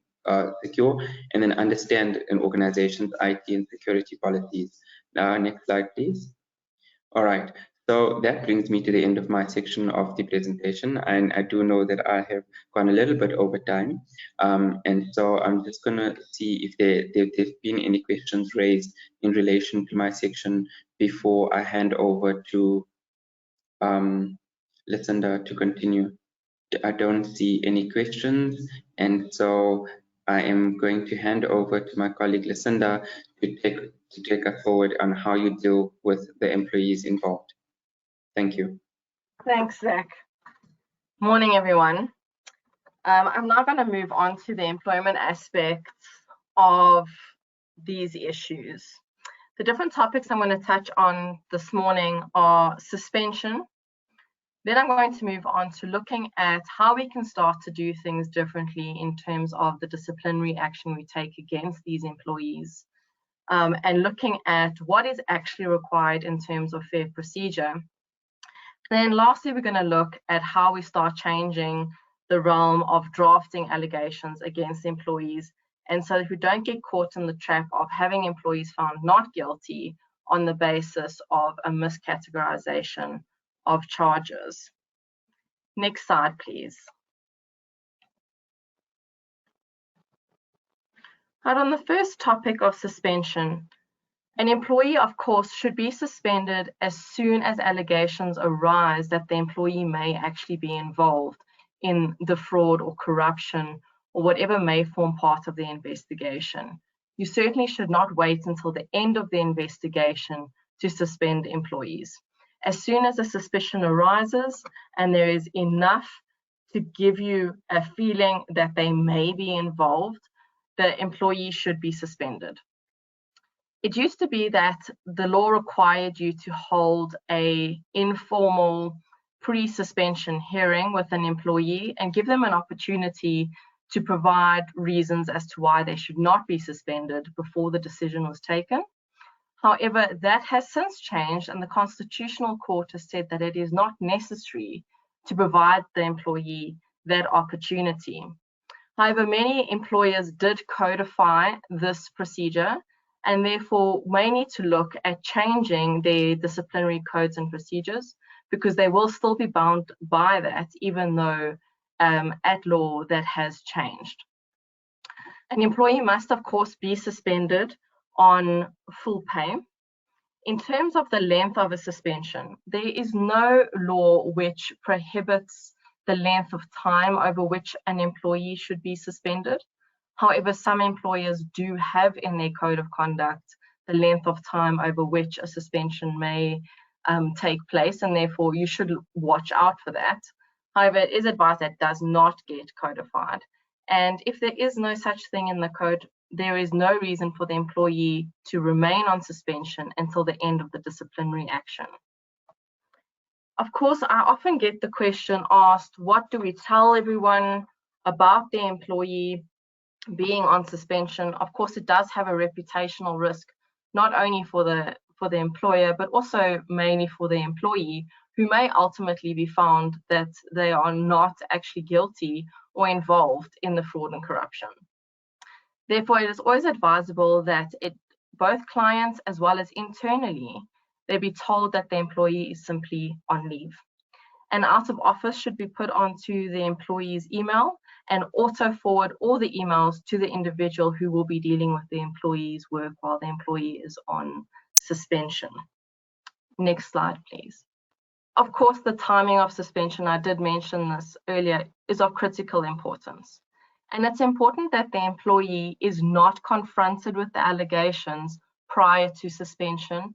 secure, and then understand an organization's IT and security policies. Next slide, please. All right, so that brings me to the end of my section of the presentation, and I do know that I have gone a little bit over time, and so I'm just going to see if there've been any questions raised in relation to my section before I hand over to Lucinda to continue. I don't see any questions, and so I am going to hand over to my colleague Lucinda to take us forward on how you deal with the employees involved. Thank you. Thanks, Zach. Morning, everyone. I'm now going to move on to the employment aspects of these issues. The different topics I'm going to touch on this morning are suspension. Then I'm going to move on to looking at how we can start to do things differently in terms of the disciplinary action we take against these employees, and looking at what is actually required in terms of fair procedure. Then lastly, we're going to look at how we start changing the realm of drafting allegations against employees, and so that we don't get caught in the trap of having employees found not guilty on the basis of a miscategorization of charges. Next slide, please. Right, on the first topic of suspension, an employee, of course, should be suspended as soon as allegations arise that the employee may actually be involved in the fraud or corruption or whatever may form part of the investigation. You certainly should not wait until the end of the investigation to suspend employees. As soon as a suspicion arises and there is enough to give you a feeling that they may be involved, the employee should be suspended. It used to be that the law required you to hold an informal pre-suspension hearing with an employee and give them an opportunity to provide reasons as to why they should not be suspended before the decision was taken. However, that has since changed, and the Constitutional Court has said that it is not necessary to provide the employee that opportunity. However, many employers did codify this procedure and therefore may need to look at changing their disciplinary codes and procedures, because they will still be bound by that, even though at law that has changed. An employee must, of course, be suspended on full pay. In terms of the length of a suspension, there is no law which prohibits the length of time over which an employee should be suspended. However, some employers do have in their code of conduct the length of time over which a suspension may take place, and therefore you should watch out for that. However, it is advised that does not get codified. And if there is no such thing in the code, there is no reason for the employee to remain on suspension until the end of the disciplinary action. Of course, I often get the question asked, what do we tell everyone about the employee being on suspension? Of course, it does have a reputational risk, not only for the employer, but also mainly for the employee, who may ultimately be found that they are not actually guilty or involved in the fraud and corruption. Therefore, it is always advisable that both clients as well as internally, they be told that the employee is simply on leave. An out of office should be put onto the employee's email and auto forward all the emails to the individual who will be dealing with the employee's work while the employee is on suspension. Next slide, please. Of course, the timing of suspension, I did mention this earlier, is of critical importance. And it's important that the employee is not confronted with the allegations prior to suspension,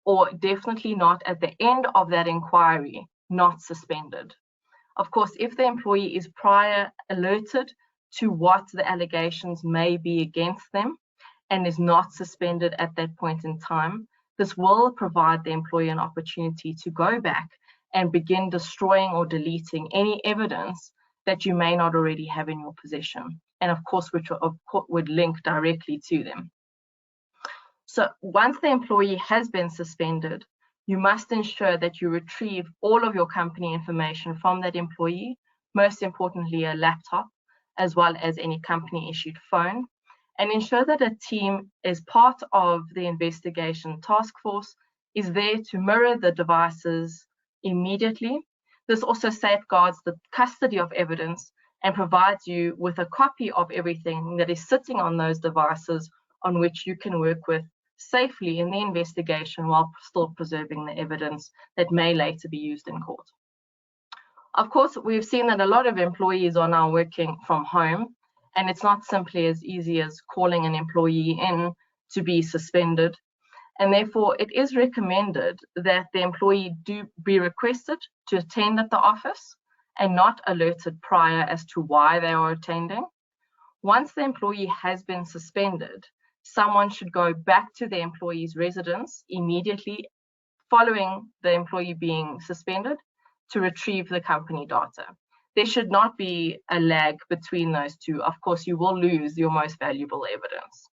or definitely not at the end of that inquiry, not suspended. Of course, if the employee is prior alerted to what the allegations may be against them and is not suspended at that point in time, this will provide the employee an opportunity to go back and begin destroying or deleting any evidence that you may not already have in your possession, and of course, which would link directly to them. So once the employee has been suspended, you must ensure that you retrieve all of your company information from that employee, most importantly, a laptop, as well as any company-issued phone, and ensure that a team, as part of the investigation task force, is there to mirror the devices immediately. This also safeguards the custody of evidence and provides you with a copy of everything that is sitting on those devices on which you can work with safely in the investigation while still preserving the evidence that may later be used in court. Of course, we've seen that a lot of employees are now working from home, and it's not simply as easy as calling an employee in to be suspended. And therefore, it is recommended that the employee do be requested to attend at the office and not alerted prior as to why they are attending. Once the employee has been suspended, someone should go back to the employee's residence immediately following the employee being suspended to retrieve the company data. There should not be a lag between those two. Of course, you will lose your most valuable evidence.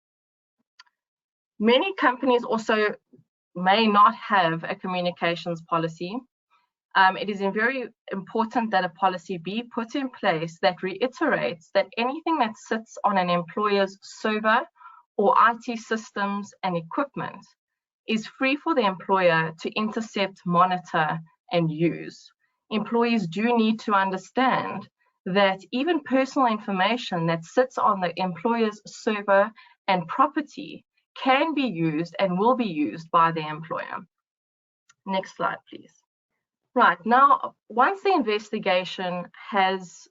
Many companies also may not have a communications policy. It is very important that a policy be put in place that reiterates that anything that sits on an employer's server or IT systems and equipment is free for the employer to intercept, monitor, and use. Employees do need to understand that even personal information that sits on the employer's server and property can be used and will be used by the employer. Next slide, please. Right, now, once the investigation has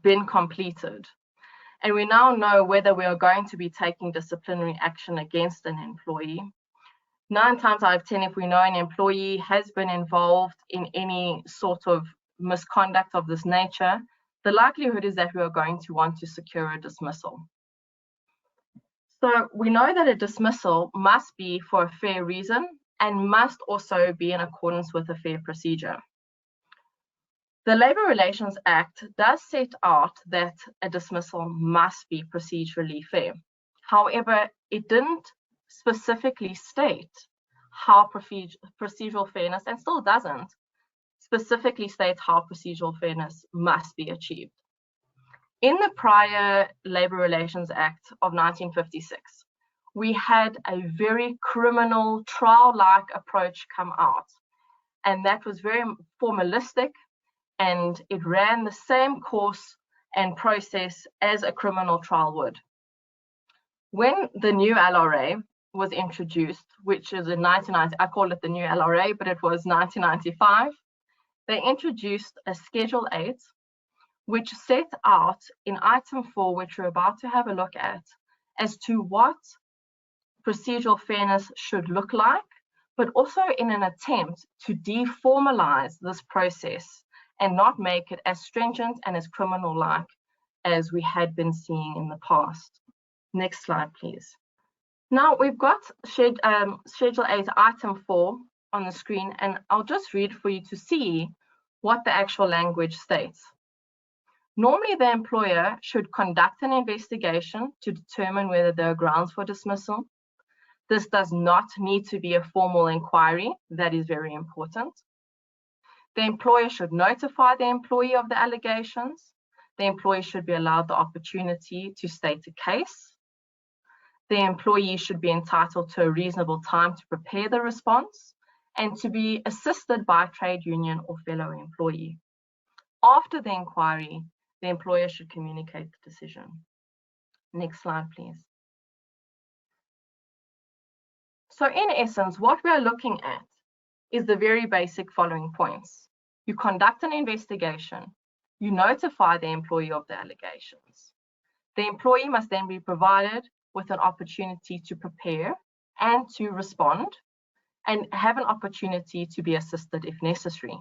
been completed, and we now know whether we are going to be taking disciplinary action against an employee, 9 times out of 10, if we know an employee has been involved in any sort of misconduct of this nature, the likelihood is that we are going to want to secure a dismissal. So we know that a dismissal must be for a fair reason and must also be in accordance with a fair procedure. The Labour Relations Act does set out that a dismissal must be procedurally fair. However, it didn't specifically state how procedural fairness, and still doesn't specifically state how procedural fairness must be achieved. In the prior Labour Relations Act of 1956, we had a very criminal trial-like approach come out, and that was very formalistic, and it ran the same course and process as a criminal trial would. When the new LRA was introduced, which is in 1990, I call it the new LRA, but it was 1995, they introduced a Schedule 8, which set out in item 4, which we're about to have a look at, as to what procedural fairness should look like, but also in an attempt to deformalize this process and not make it as stringent and as criminal-like as we had been seeing in the past. Next slide, please. Now we've got Schedule 8, Item 4 on the screen, and I'll just read for you to see what the actual language states. Normally, the employer should conduct an investigation to determine whether there are grounds for dismissal. This does not need to be a formal inquiry. That is very important. The employer should notify the employee of the allegations. The employee should be allowed the opportunity to state a case. The employee should be entitled to a reasonable time to prepare the response and to be assisted by a trade union or fellow employee. After the inquiry, the employer should communicate the decision. Next slide, please. So in essence, what we are looking at is the very basic following points. You conduct an investigation. You notify the employee of the allegations. The employee must then be provided with an opportunity to prepare and to respond, and have an opportunity to be assisted if necessary.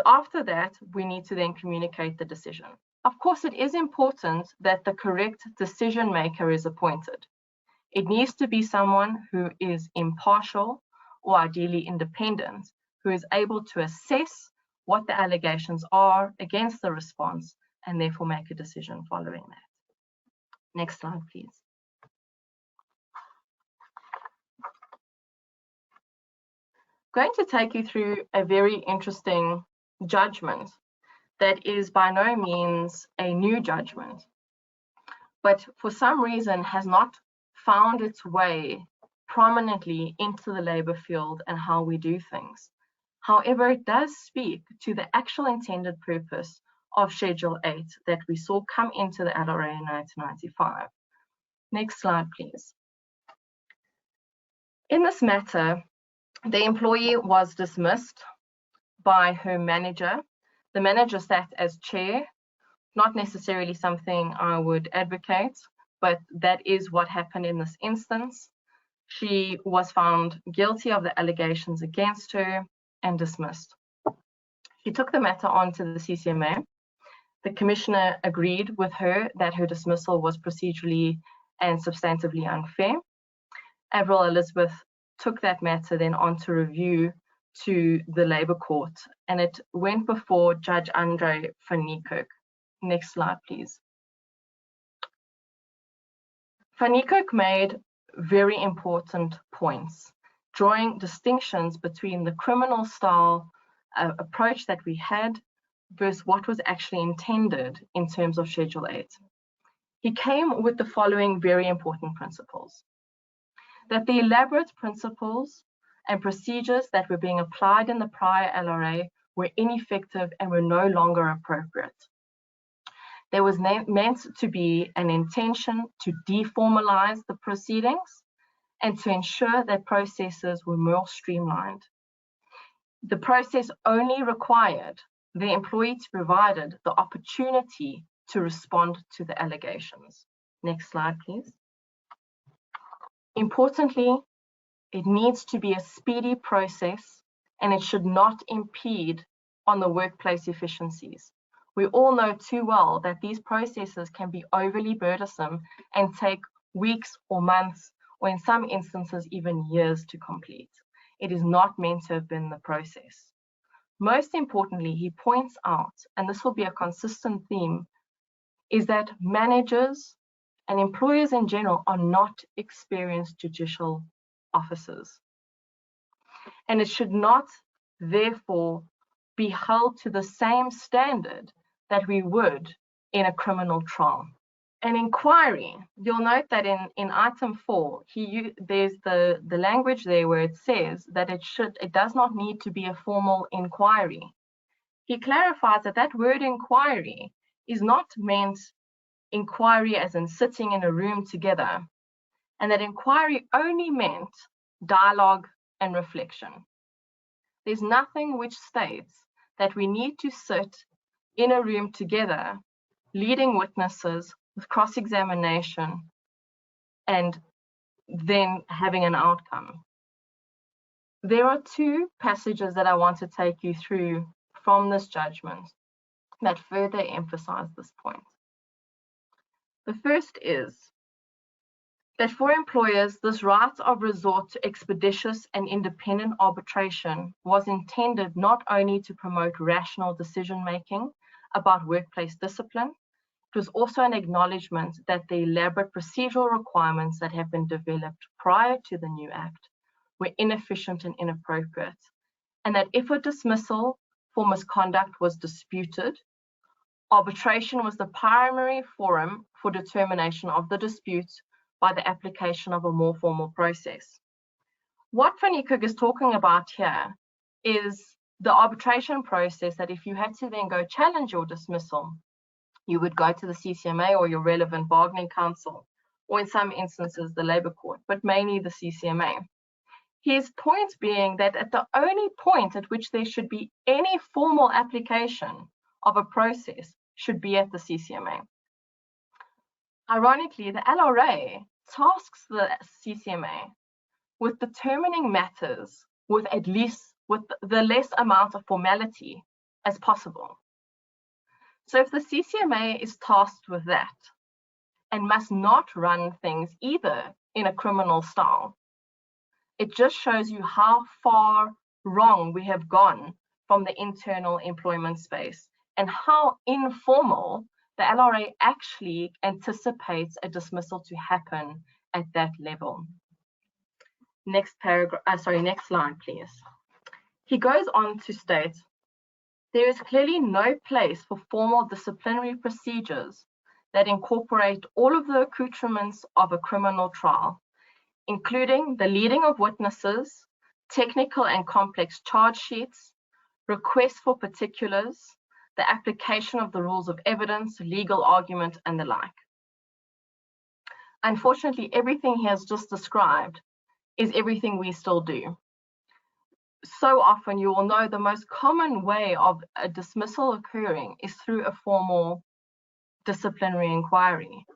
After that, we need to then communicate the decision. Of course, it is important that the correct decision maker is appointed. It needs to be someone who is impartial or ideally independent, who is able to assess what the allegations are against the response and therefore make a decision following that. Next slide, please. I'm going to take you through a very interesting judgment that is by no means a new judgment, but for some reason has not found its way prominently into the labour field and how we do things. However, it does speak to the actual intended purpose of Schedule 8 that we saw come into the LRA in 1995. Next slide, please. In this matter, the employee was dismissed by her manager. The manager sat as chair, not necessarily something I would advocate, but that is what happened in this instance. She was found guilty of the allegations against her and dismissed. She took the matter on to the CCMA. The commissioner agreed with her that her dismissal was procedurally and substantively unfair. Avril Elizabeth took that matter then on to review to the Labour Court, and it went before Judge Andre van Niekerk. Next slide, please. Van Niekerk made very important points, drawing distinctions between the criminal style approach that we had versus what was actually intended in terms of Schedule 8. He came with the following very important principles. that the elaborate principles and procedures that were being applied in the prior LRA were ineffective and were no longer appropriate. There was meant to be an intention to deformalize the proceedings and to ensure that processes were more streamlined. The process only required the employee to be provided the opportunity to respond to the allegations. Next slide, please. Importantly, it needs to be a speedy process and it should not impede on the workplace efficiencies. We all know too well that these processes can be overly burdensome and take weeks or months, or in some instances, even years to complete. It is not meant to have been the process. Most importantly, he points out, and this will be a consistent theme, is that managers and employers in general are not experienced judicial officers. And it should not, therefore, be held to the same standard that we would in a criminal trial. An inquiry, you'll note that in item 4, there's the language there where it says that it does not need to be a formal inquiry. He clarifies that that word inquiry is not meant inquiry as in sitting in a room together, and that inquiry only meant dialogue and reflection. There's nothing which states that we need to sit in a room together, leading witnesses with cross-examination and then having an outcome. There are two passages that I want to take you through from this judgment that further emphasize this point. The first is that for employers, this right of resort to expeditious and independent arbitration was intended not only to promote rational decision-making about workplace discipline, it was also an acknowledgement that the elaborate procedural requirements that have been developed prior to the new Act were inefficient and inappropriate, and that if a dismissal for misconduct was disputed, arbitration was the primary forum for determination of the dispute by the application of a more formal process. What Van Niekerk is talking about here is the arbitration process, that if you had to then go challenge your dismissal, you would go to the CCMA or your relevant bargaining council, or in some instances the Labour Court, but mainly the CCMA. His point being that at the only point at which there should be any formal application of a process should be at the CCMA. Ironically, the LRA tasks the CCMA with determining matters with the less amount of formality as possible. So if the CCMA is tasked with that and must not run things either in a criminal style, it just shows you how far wrong we have gone from the internal employment space and how informal the LRA actually anticipates a dismissal to happen at that level. Next slide, please. He goes on to state, there is clearly no place for formal disciplinary procedures that incorporate all of the accoutrements of a criminal trial, including the leading of witnesses, technical and complex charge sheets, requests for particulars, the application of the rules of evidence, legal argument, and the like. Unfortunately, everything he has just described is everything we still do. So often you will know the most common way of a dismissal occurring is through a formal disciplinary inquiry.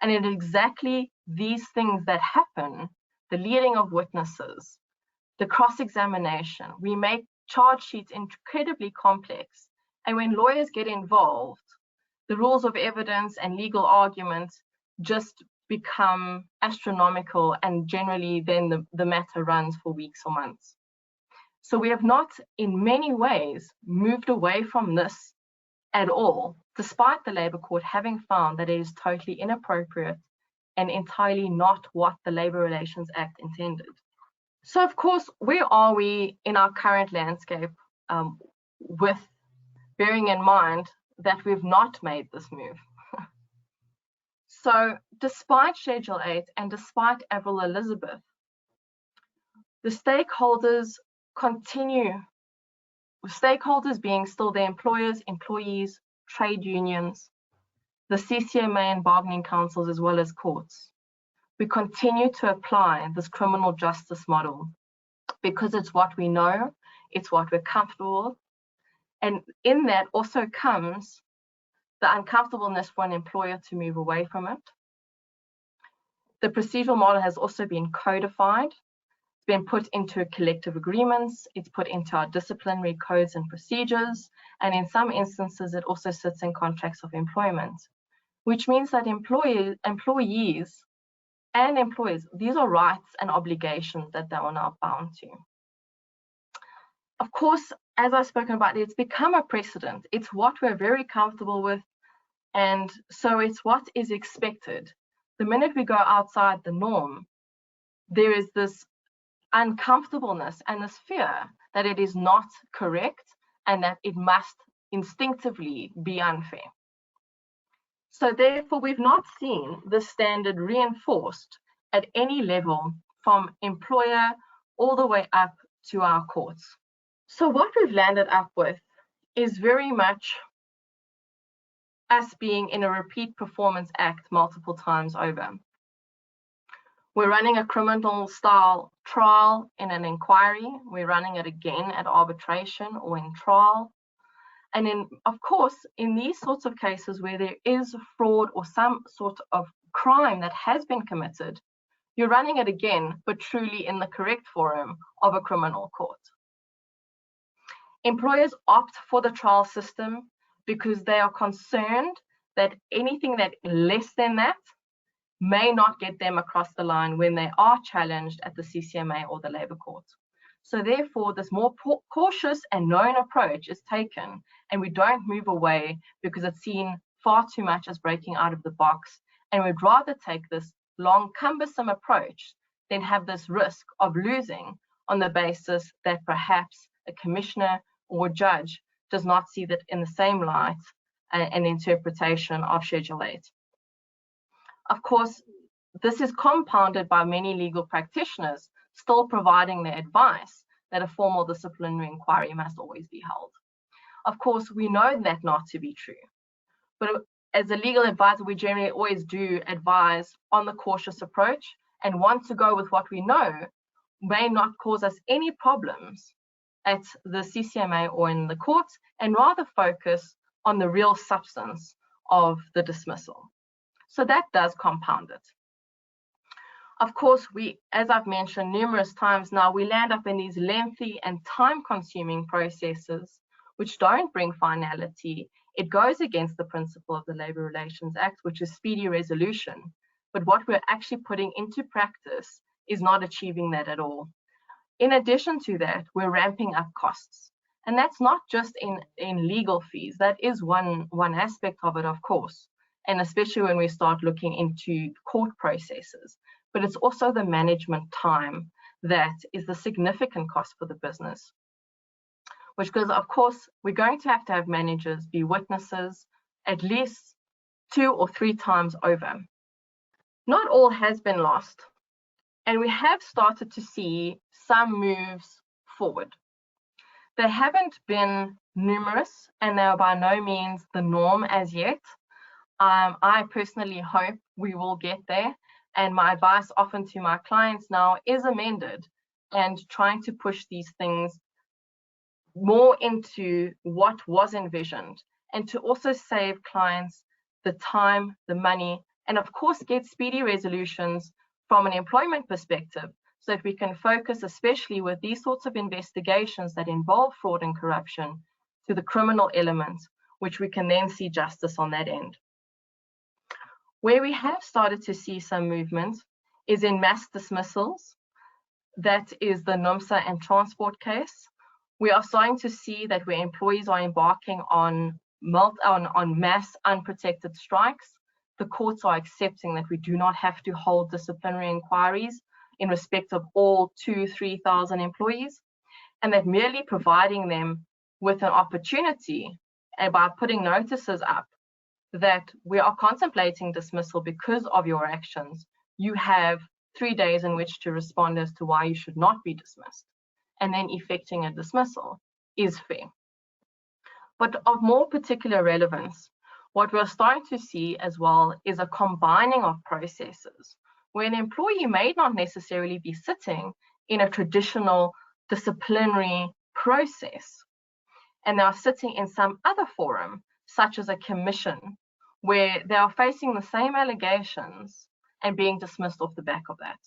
And it is exactly these things that happen, the leading of witnesses, the cross-examination. We make charge sheets incredibly complex. And when lawyers get involved, the rules of evidence and legal argument just become astronomical, and generally then the matter runs for weeks or months. So we have not, in many ways, moved away from this at all, despite the Labour Court having found that it is totally inappropriate and entirely not what the Labour Relations Act intended. So of course, where are we in our current landscape with bearing in mind that we've not made this move? So despite Schedule 8 and despite Avril Elizabeth, The stakeholders continue, stakeholders being still the employers, employees, trade unions, the CCMA and bargaining councils, as well as courts. We continue to apply this criminal justice model because it's what we know, it's what we're comfortable with, and in that also comes the uncomfortableness for an employer to move away from it. The procedural model has also been codified, it's been put into collective agreements, it's put into our disciplinary codes and procedures, and in some instances it also sits in contracts of employment, which means that employees and employers, these are rights and obligations that they are now bound to. Of course, as I've spoken about, it's become a precedent. It's what we're very comfortable with, and so it's what is expected. The minute we go outside the norm, there is this uncomfortableness and this fear that it is not correct and that it must instinctively be unfair. So therefore, we've not seen the standard reinforced at any level from employer all the way up to our courts. So what we've landed up with is very much us being in a repeat performance act multiple times over. We're running a criminal style trial in an inquiry. We're running it again at arbitration or in trial. And of course, in these sorts of cases where there is fraud or some sort of crime that has been committed, you're running it again, but truly in the correct forum of a criminal court. Employers opt for the trial system because they are concerned that anything that less than that may not get them across the line when they are challenged at the CCMA or the Labour Court. So therefore, this more cautious and known approach is taken, and we don't move away because it's seen far too much as breaking out of the box, and we'd rather take this long, cumbersome approach than have this risk of losing on the basis that perhaps a commissioner or judge does not see that in the same light an interpretation of Schedule 8. Of course, this is compounded by many legal practitioners still providing their advice that a formal disciplinary inquiry must always be held. Of course, we know that not to be true, but as a legal advisor, we generally always do advise on the cautious approach and want to go with what we know may not cause us any problems at the CCMA or in the courts, and rather focus on the real substance of the dismissal. So that does compound it. Of course, as I've mentioned numerous times now, we land up in these lengthy and time-consuming processes which don't bring finality. It goes against the principle of the Labour Relations Act, which is speedy resolution. But what we're actually putting into practice is not achieving that at all. In addition to that, we're ramping up costs. And that's not just in legal fees. That is one aspect of it, of course, and especially when we start looking into court processes. But it's also the management time that is the significant cost for the business. Which goes, of course, we're going to have managers be witnesses at least 2 or 3 times over. Not all has been lost, and we have started to see some moves forward. They haven't been numerous, and they are by no means the norm as yet. I personally hope we will get there, and my advice often to my clients now is amended and trying to push these things more into what was envisioned, and to also save clients the time, the money, and of course get speedy resolutions from an employment perspective, so that we can focus, especially with these sorts of investigations that involve fraud and corruption, to the criminal element, which we can then see justice on that end. Where we have started to see some movement is in mass dismissals. That is the NUMSA and transport case. We are starting to see that where employees are embarking on mass unprotected strikes, the courts are accepting that we do not have to hold disciplinary inquiries in respect of all 2,000-3,000 employees, and that merely providing them with an opportunity, and by putting notices up that we are contemplating dismissal because of your actions, you have 3 days in which to respond as to why you should not be dismissed, and then effecting a dismissal is fair. But of more particular relevance, what we're starting to see as well is a combining of processes where an employee may not necessarily be sitting in a traditional disciplinary process, and they are sitting in some other forum, such as a commission, where they are facing the same allegations and being dismissed off the back of that.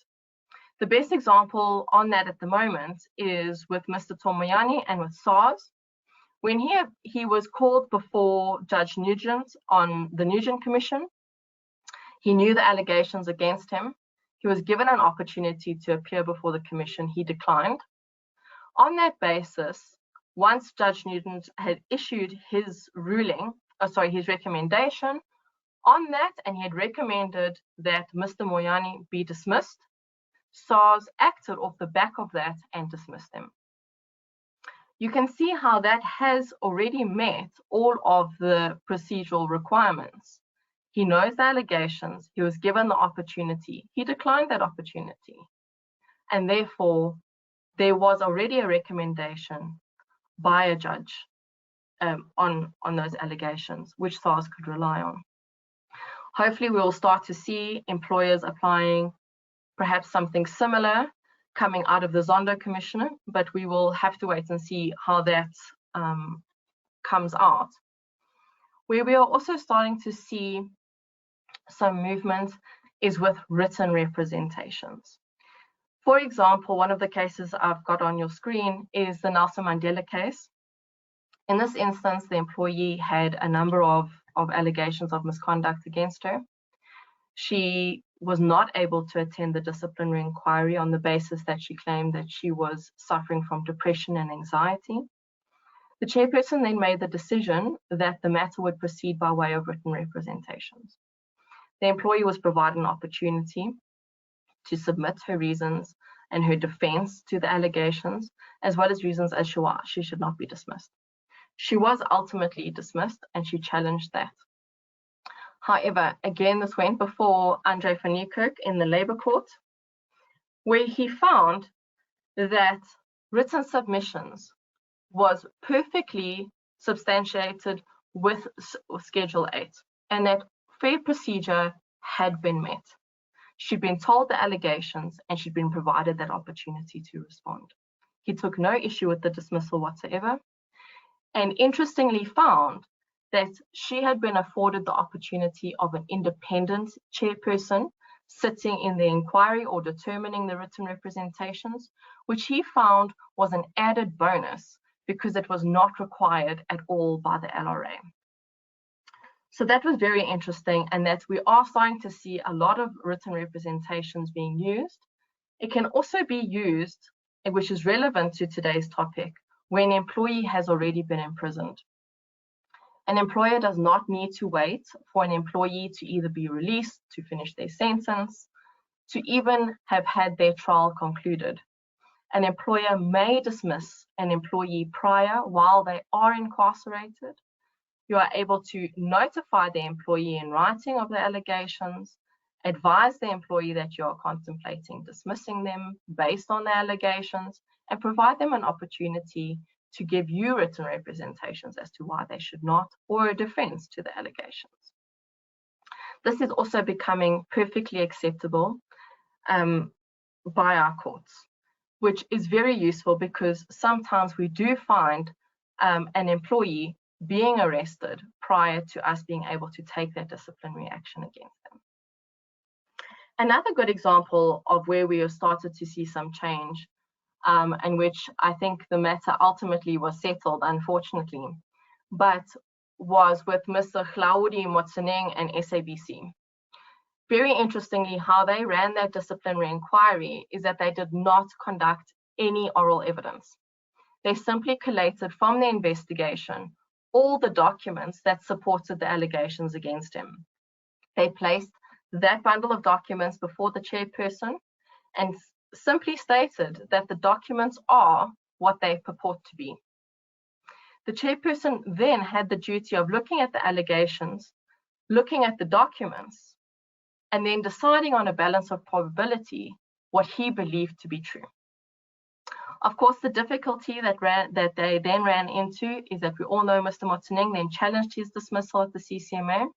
The best example on that at the moment is with Mr. Tomoyani and with SARS. When he was called before Judge Nugent on the Nugent Commission, he knew the allegations against him. He was given an opportunity to appear before the commission. He declined. On that basis, once Judge Nugent had issued his ruling, his recommendation on that, and he had recommended that Mr. Moyani be dismissed, SARS acted off the back of that and dismissed him. You can see how that has already met all of the procedural requirements. He knows the allegations, he was given the opportunity, he declined that opportunity. And therefore, there was already a recommendation by a judge on those allegations, which SARS could rely on. Hopefully, we will start to see employers applying perhaps something similar coming out of the Zondo Commissioner, but we will have to wait and see how that comes out. Where we are also starting to see some movement is with written representations. For example, one of the cases I've got on your screen is the Nelson Mandela case. In this instance, the employee had a number of allegations of misconduct against her. She was not able to attend the disciplinary inquiry on the basis that she claimed that she was suffering from depression and anxiety. The chairperson then made the decision that the matter would proceed by way of written representations. The employee was provided an opportunity to submit her reasons and her defense to the allegations, as well as reasons as to why she should not be dismissed. She was ultimately dismissed and she challenged that. However, again, this went before Andre van Niekerk in the Labour Court, where he found that written submissions was perfectly substantiated with Schedule 8, and that fair procedure had been met. She'd been told the allegations and she'd been provided that opportunity to respond. He took no issue with the dismissal whatsoever, and interestingly found that she had been afforded the opportunity of an independent chairperson sitting in the inquiry or determining the written representations, which he found was an added bonus because it was not required at all by the LRA. So that was very interesting, and that we are starting to see a lot of written representations being used. It can also be used, which is relevant to today's topic, when an employee has already been imprisoned. An employer does not need to wait for an employee to either be released, to finish their sentence, to even have had their trial concluded. An employer may dismiss an employee prior while they are incarcerated. You are able to notify the employee in writing of the allegations, advise the employee that you are contemplating dismissing them based on the allegations, and provide them an opportunity to give you written representations as to why they should not, or a defense to the allegations. This is also becoming perfectly acceptable by our courts, which is very useful because sometimes we do find an employee being arrested prior to us being able to take that disciplinary action against them. Another good example of where we have started to see some change, and which I think the matter ultimately was settled, unfortunately, but was with Mr. Hlaudi Motseneng and SABC. Very interestingly, how they ran that disciplinary inquiry is that they did not conduct any oral evidence. They simply collated from the investigation all the documents that supported the allegations against him. They placed that bundle of documents before the chairperson and simply stated that the documents are what they purport to be. The chairperson then had the duty of looking at the allegations, looking at the documents, and then deciding on a balance of probability what he believed to be true. Of course, the difficulty that they then ran into is that we all know Mr. Motsoeneng then challenged his dismissal at the CCMA,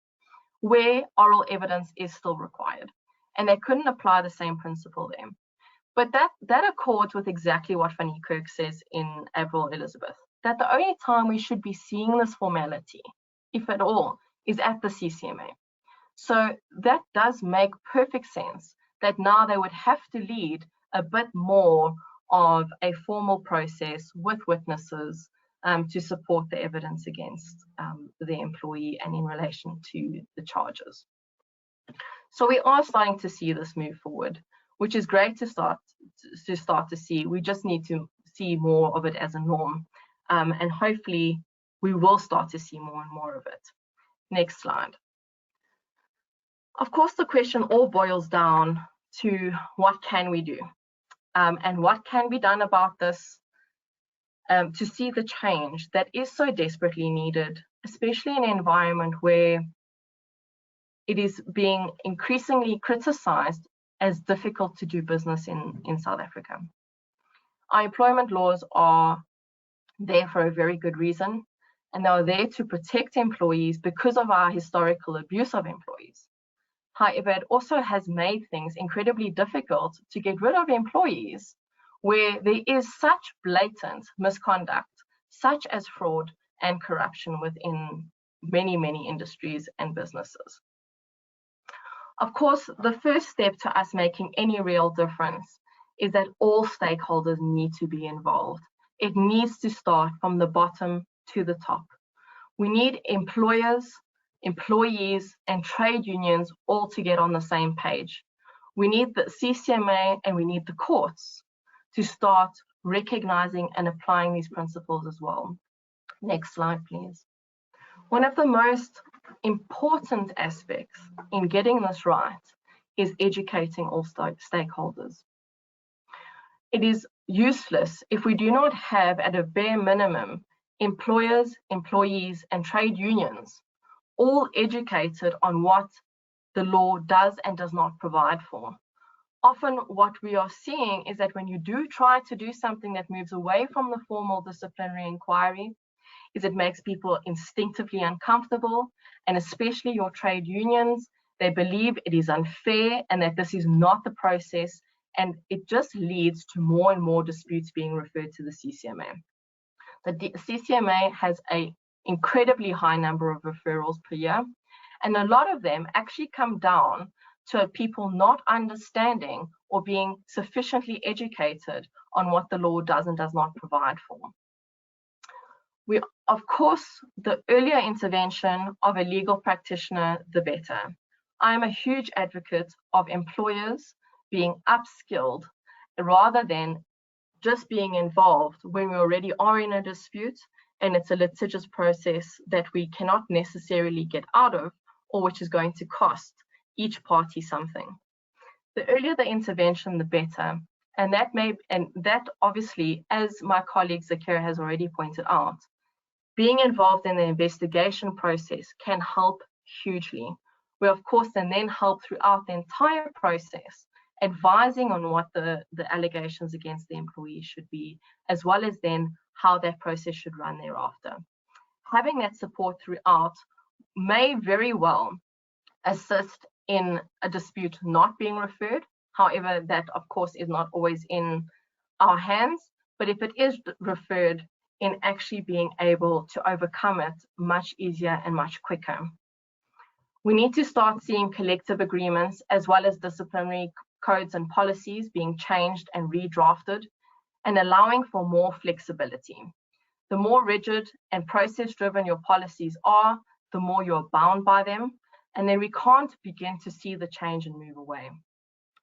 where oral evidence is still required, and they couldn't apply the same principle there. But that accords with exactly what Van Niekerk says in Avril Elizabeth, that the only time we should be seeing this formality, if at all, is at the CCMA. So that does make perfect sense that now they would have to lead a bit more of a formal process with witnesses to support the evidence against the employee and in relation to the charges. So we are starting to see this move forward, which is great to start to see. We just need to see more of it as a norm, and hopefully we will start to see more and more of it. Next slide. Of course, the question all boils down to what can we do, and what can be done about this to see the change that is so desperately needed, especially in an environment where it is being increasingly criticized as difficult to do business in South Africa. Our employment laws are there for a very good reason, and they are there to protect employees because of our historical abuse of employees. However, it also has made things incredibly difficult to get rid of employees where there is such blatant misconduct, such as fraud and corruption within many, many industries and businesses. Of course, the first step to us making any real difference is that all stakeholders need to be involved. It needs to start from the bottom to the top. We need employers, employees, and trade unions all to get on the same page. We need the CCMA and we need the courts to start recognizing and applying these principles as well. Next slide, please. One of the most important aspects in getting this right is educating all stakeholders. It is useless if we do not have, at a bare minimum, employers, employees, and trade unions all educated on what the law does and does not provide for. Often what we are seeing is that when you do try to do something that moves away from the formal disciplinary inquiry, is it makes people instinctively uncomfortable, and especially your trade unions, they believe it is unfair and that this is not the process, and it just leads to more and more disputes being referred to the CCMA. The CCMA has an incredibly high number of referrals per year, and a lot of them actually come down to people not understanding or being sufficiently educated on what the law does and does not provide for. Of course, the earlier intervention of a legal practitioner, the better. I am a huge advocate of employers being upskilled rather than just being involved when we already are in a dispute and it's a litigious process that we cannot necessarily get out of, or which is going to cost each party something. The earlier the intervention, the better. And that obviously, as my colleague Zakira has already pointed out, being involved in the investigation process can help hugely. We of course then help throughout the entire process, advising on what the allegations against the employee should be, as well as then how that process should run thereafter. Having that support throughout may very well assist in a dispute not being referred. However, that of course is not always in our hands, but if it is referred, in actually being able to overcome it much easier and much quicker. We need to start seeing collective agreements as well as disciplinary codes and policies being changed and redrafted and allowing for more flexibility. The more rigid and process-driven your policies are, the more you're bound by them, and then we can't begin to see the change and move away.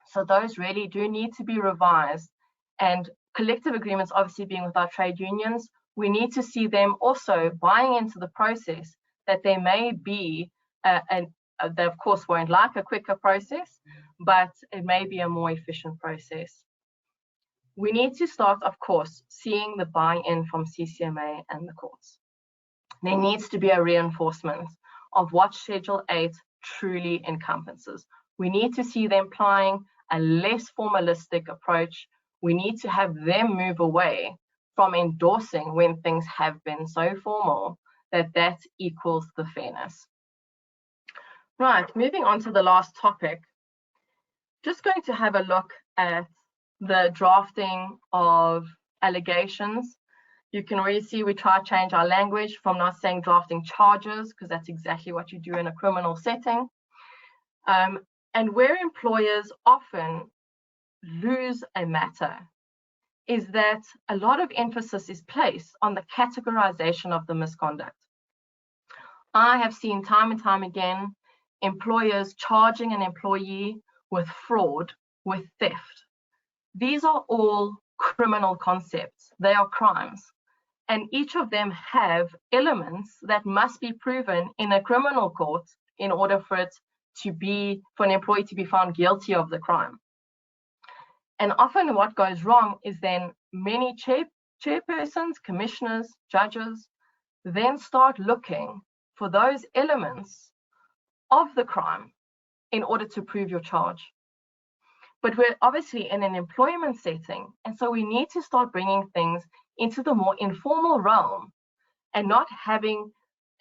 So those really do need to be revised, and collective agreements obviously being with our trade unions, we need to see them also buying into the process that there may be, they of course won't like a quicker process, but it may be a more efficient process. We need to start, of course, seeing the buy-in from CCMA and the courts. There needs to be a reinforcement of what Schedule 8 truly encompasses. We need to see them applying a less formalistic approach. We need to have them move away from endorsing when things have been so formal that equals the fairness. Right, moving on to the last topic, just going to have a look at the drafting of allegations. You can already see we try to change our language from not saying drafting charges, because that's exactly what you do in a criminal setting. And where employers often lose a matter is that a lot of emphasis is placed on the categorization of the misconduct. I have seen time and time again employers charging an employee with fraud, with theft. These are all criminal concepts. They are crimes. And each of them have elements that must be proven in a criminal court in order for an employee to be found guilty of the crime. And often what goes wrong is then many chairpersons, commissioners, judges, then start looking for those elements of the crime in order to prove your charge. But we're obviously in an employment setting, and so we need to start bringing things into the more informal realm and not having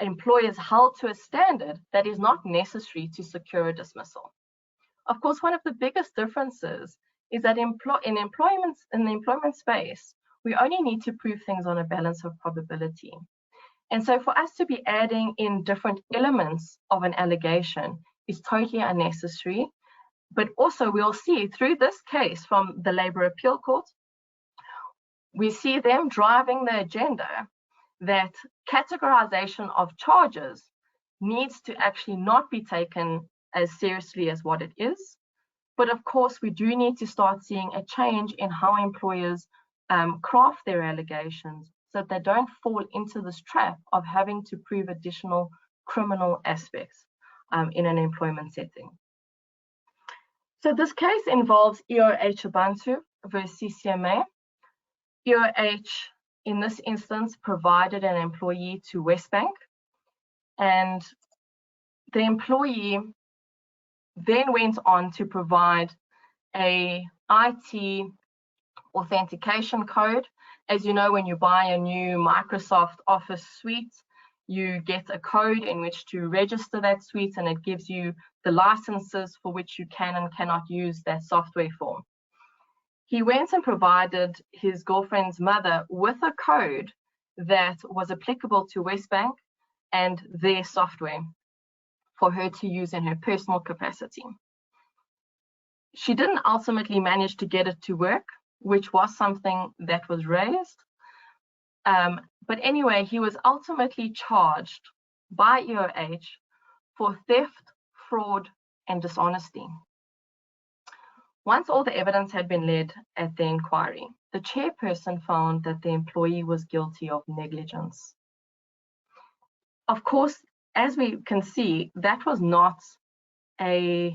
employers held to a standard that is not necessary to secure a dismissal. Of course, one of the biggest differences is that in the employment space, we only need to prove things on a balance of probability. And so for us to be adding in different elements of an allegation is totally unnecessary. But also we'll see through this case from the Labour Appeal Court, we see them driving the agenda that categorization of charges needs to actually not be taken as seriously as what it is. But of course, we do need to start seeing a change in how employers craft their allegations so that they don't fall into this trap of having to prove additional criminal aspects in an employment setting. So this case involves EOH Ubuntu versus CCMA. EOH, in this instance, provided an employee to Westbank, and the employee then went on to provide a IT authentication code. As you know, when you buy a new Microsoft Office suite, you get a code in which to register that suite, and it gives you the licenses for which you can and cannot use that software for. He went and provided his girlfriend's mother with a code that was applicable to Westbank and their software for her to use in her personal capacity. She didn't ultimately manage to get it to work, which was something that was raised. But anyway, he was ultimately charged by EOH for theft, fraud, and dishonesty. Once all the evidence had been led at the inquiry, the chairperson found that the employee was guilty of negligence. Of course, as we can see, that was not a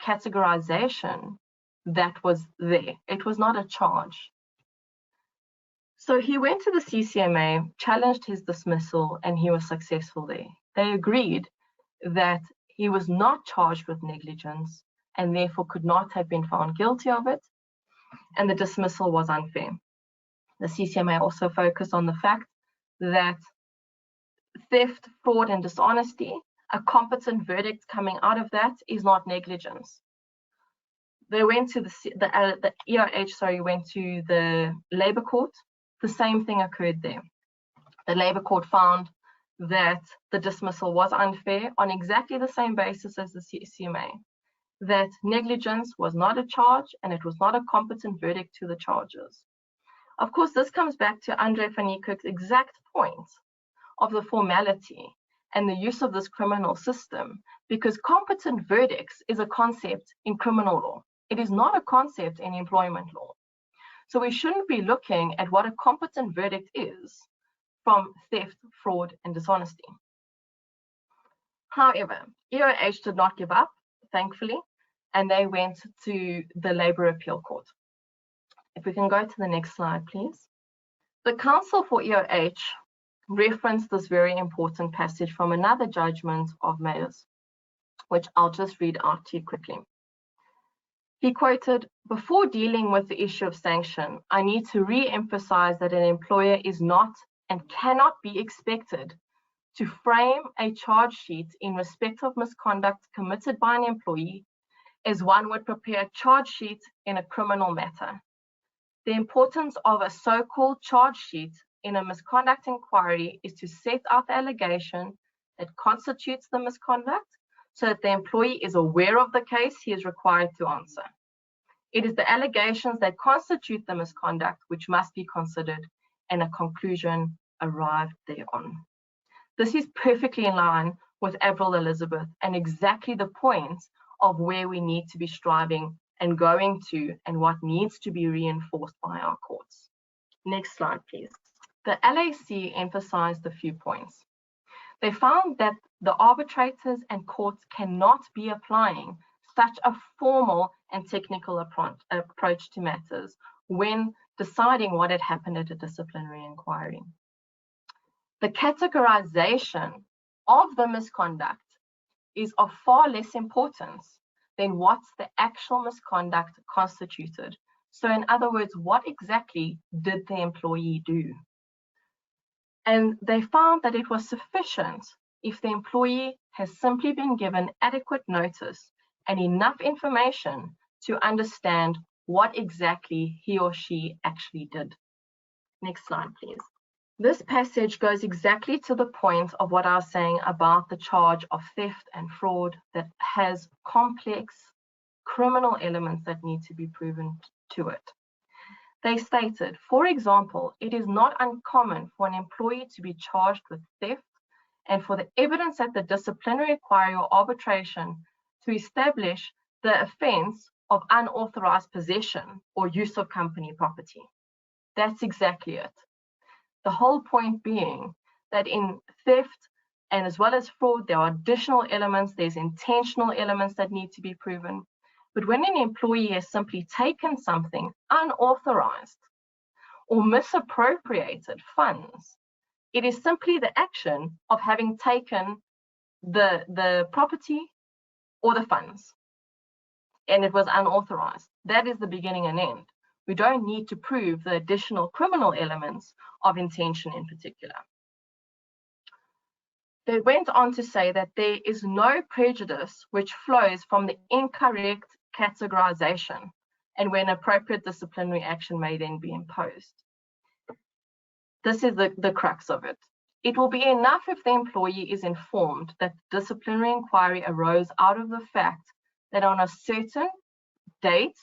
categorization that was there. It was not a charge. So he went to the CCMA, challenged his dismissal, and he was successful there. They agreed that he was not charged with negligence and therefore could not have been found guilty of it, and the dismissal was unfair. The CCMA also focused on the fact that theft, fraud, and dishonesty, a competent verdict coming out of that is not negligence. They went to the EOH, went to the Labour Court. The same thing occurred there. The Labour Court found that the dismissal was unfair on exactly the same basis as the CCMA, that negligence was not a charge and it was not a competent verdict to the charges. Of course, this comes back to Andre van Niekerk's exact point of the formality and the use of this criminal system, because competent verdicts is a concept in criminal law. It is not a concept in employment law. So we shouldn't be looking at what a competent verdict is from theft, fraud, and dishonesty. However, EOH did not give up, thankfully, and they went to the Labour Appeal Court. If we can go to the next slide, please. The counsel for EOH referenced this very important passage from another judgment of Mayors, which I'll just read out to you quickly. He quoted, "Before dealing with the issue of sanction, I need to re-emphasize that an employer is not and cannot be expected to frame a charge sheet in respect of misconduct committed by an employee as one would prepare a charge sheet in a criminal matter. The importance of a so-called charge sheet in a misconduct inquiry is to set out the allegation that constitutes the misconduct so that the employee is aware of the case he is required to answer. It is the allegations that constitute the misconduct which must be considered and a conclusion arrived thereon." This is perfectly in line with Avril Elizabeth and exactly the point of where we need to be striving and going to and what needs to be reinforced by our courts. Next slide, please. The LAC emphasized a few points. They found that the arbitrators and courts cannot be applying such a formal and technical approach to matters when deciding what had happened at a disciplinary inquiry. The categorization of the misconduct is of far less importance than what's the actual misconduct constituted. So in other words, what exactly did the employee do? And they found that it was sufficient if the employee has simply been given adequate notice and enough information to understand what exactly he or she actually did. Next slide, please. This passage goes exactly to the point of what I was saying about the charge of theft and fraud that has complex criminal elements that need to be proven to it. They stated, for example, it is not uncommon for an employee to be charged with theft and for the evidence at the disciplinary inquiry or arbitration to establish the offense of unauthorized possession or use of company property. That's exactly it. The whole point being that in theft and as well as fraud, there are additional elements, there's intentional elements that need to be proven. But when an employee has simply taken something unauthorized or misappropriated funds, it is simply the action of having taken the property or the funds, and it was unauthorized. That is the beginning and end. We don't need to prove the additional criminal elements of intention in particular. They went on to say that there is no prejudice which flows from the incorrect categorization and when appropriate disciplinary action may then be imposed. This is the crux of it. It will be enough if the employee is informed that disciplinary inquiry arose out of the fact that on a certain date,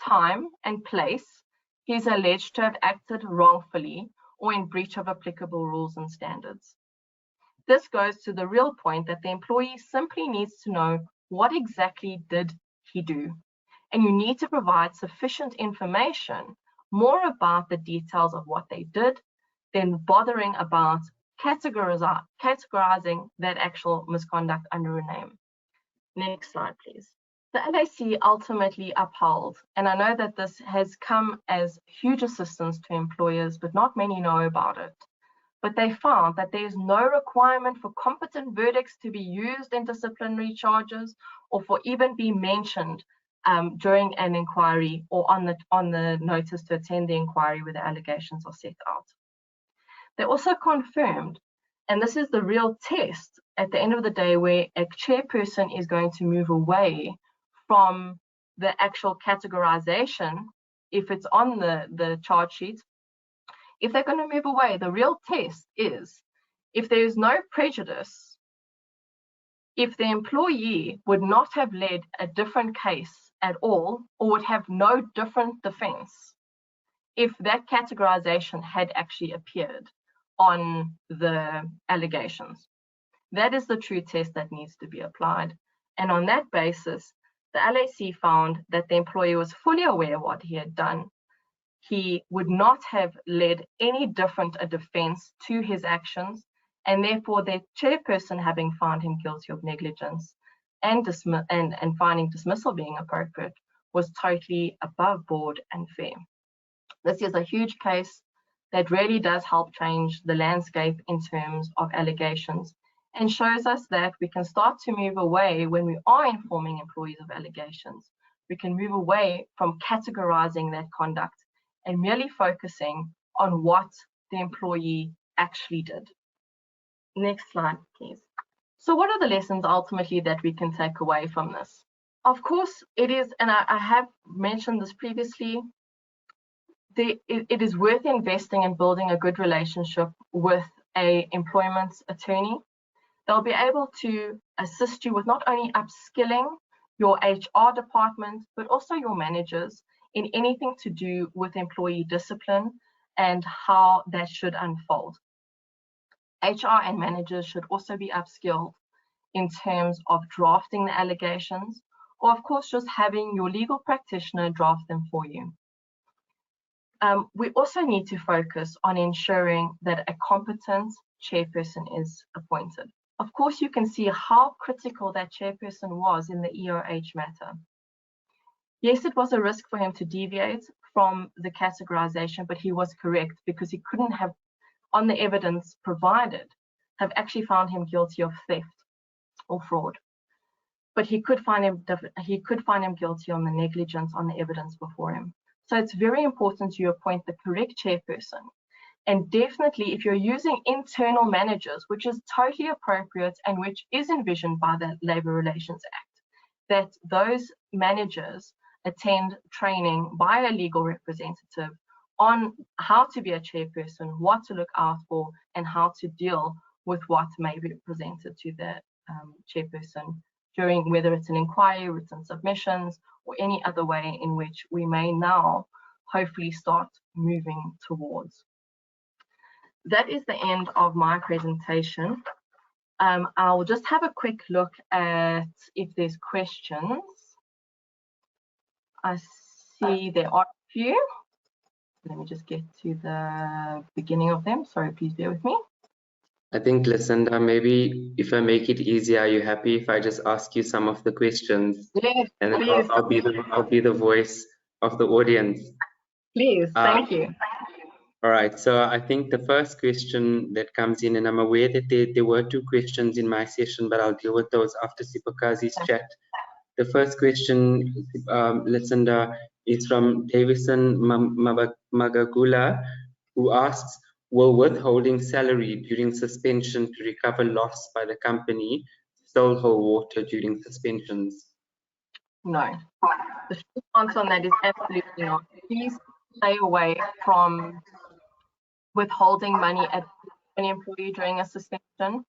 time, and place, he is alleged to have acted wrongfully or in breach of applicable rules and standards. This goes to the real point that the employee simply needs to know what exactly did he do. And you need to provide sufficient information more about the details of what they did than bothering about categorizing that actual misconduct under a name. Next slide, please. The LAC ultimately upheld, and I know that this has come as huge assistance to employers, but not many know about it. But they found that there is no requirement for competent verdicts to be used in disciplinary charges or for even be mentioned during an inquiry or on the notice to attend the inquiry where the allegations are set out. They also confirmed, and this is the real test at the end of the day, where a chairperson is going to move away from the actual categorization, if it's on the charge sheet. If they're going to move away, the real test is if there is no prejudice, if the employee would not have led a different case at all or would have no different defense if that categorization had actually appeared on the allegations. That is the true test that needs to be applied. And on that basis, the LAC found that the employee was fully aware of what he had done. He would not have led any different a defense to his actions, and therefore the chairperson, having found him guilty of negligence and finding dismissal being appropriate, was totally above board and fair. This is a huge case that really does help change the landscape in terms of allegations and shows us that we can start to move away when we are informing employees of allegations. we can move away from categorizing that conduct and merely focusing on what the employee actually did. Next slide, please. So what are the lessons ultimately that we can take away from this? Of course, it is, and I have mentioned this previously, it is worth investing in building a good relationship with an employment attorney. They'll be able to assist you with not only upskilling your HR department, but also your managers in anything to do with employee discipline and how that should unfold. HR and managers should also be upskilled in terms of drafting the allegations, or of course just having your legal practitioner draft them for you. We also need to focus on ensuring that a competent chairperson is appointed. Of course, you can see how critical that chairperson was in the EOH matter. Yes, it was a risk for him to deviate from the categorization, but he was correct because he couldn't have, on the evidence provided, have actually found him guilty of theft or fraud. But he could find him guilty on the negligence on the evidence before him. So it's very important you appoint the correct chairperson. And definitely, if you're using internal managers, which is totally appropriate and which is envisioned by the Labour Relations Act, that those managers attend training by a legal representative on how to be a chairperson, what to look out for, and how to deal with what may be presented to the chairperson during whether it's an inquiry, written submissions, or any other way in which we may now hopefully start moving towards. That is the end of my presentation. I'll just have a quick look at if there's questions. I see there are a few. Let me just get to the beginning of them. Sorry, please bear with me. I think, Lucinda, maybe if I make it easier, are you happy if I just ask you some of the questions? Yes, and then please. I'll be the voice of the audience. Please, thank you. All right, so I think the first question that comes in, and I'm aware that there were 2 questions in my session, but I'll deal with those after Sipakazi's chat. The first question, Lucinda, is from Davison Magagula, who asks, will withholding salary during suspension to recover loss by the company still hold water during suspensions? No. The short answer on that is absolutely not. Please stay away from withholding money at an employee during a suspension.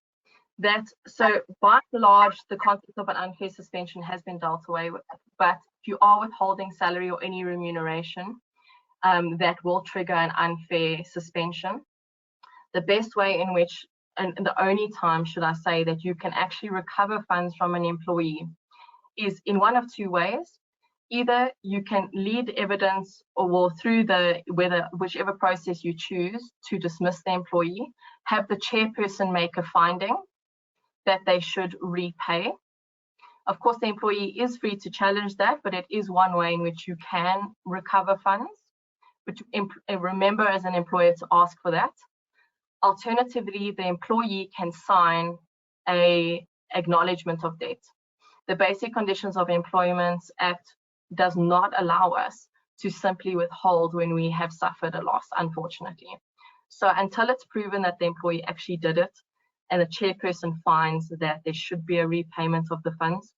So by and large, the concept of an unfair suspension has been dealt away with, but if you are withholding salary or any remuneration, that will trigger an unfair suspension. The best way in which, and the only time, should I say, that you can actually recover funds from an employee is in one of 2 ways. Either you can lead evidence or through whichever process you choose to dismiss the employee, have the chairperson make a finding that they should repay. Of course, the employee is free to challenge that, but it is one way in which you can recover funds. But remember, as an employer, to ask for that. Alternatively, the employee can sign an acknowledgement of debt. The Basic Conditions of Employment Act does not allow us to simply withhold when we have suffered a loss, unfortunately. So until it's proven that the employee actually did it and the chairperson finds that there should be a repayment of the funds,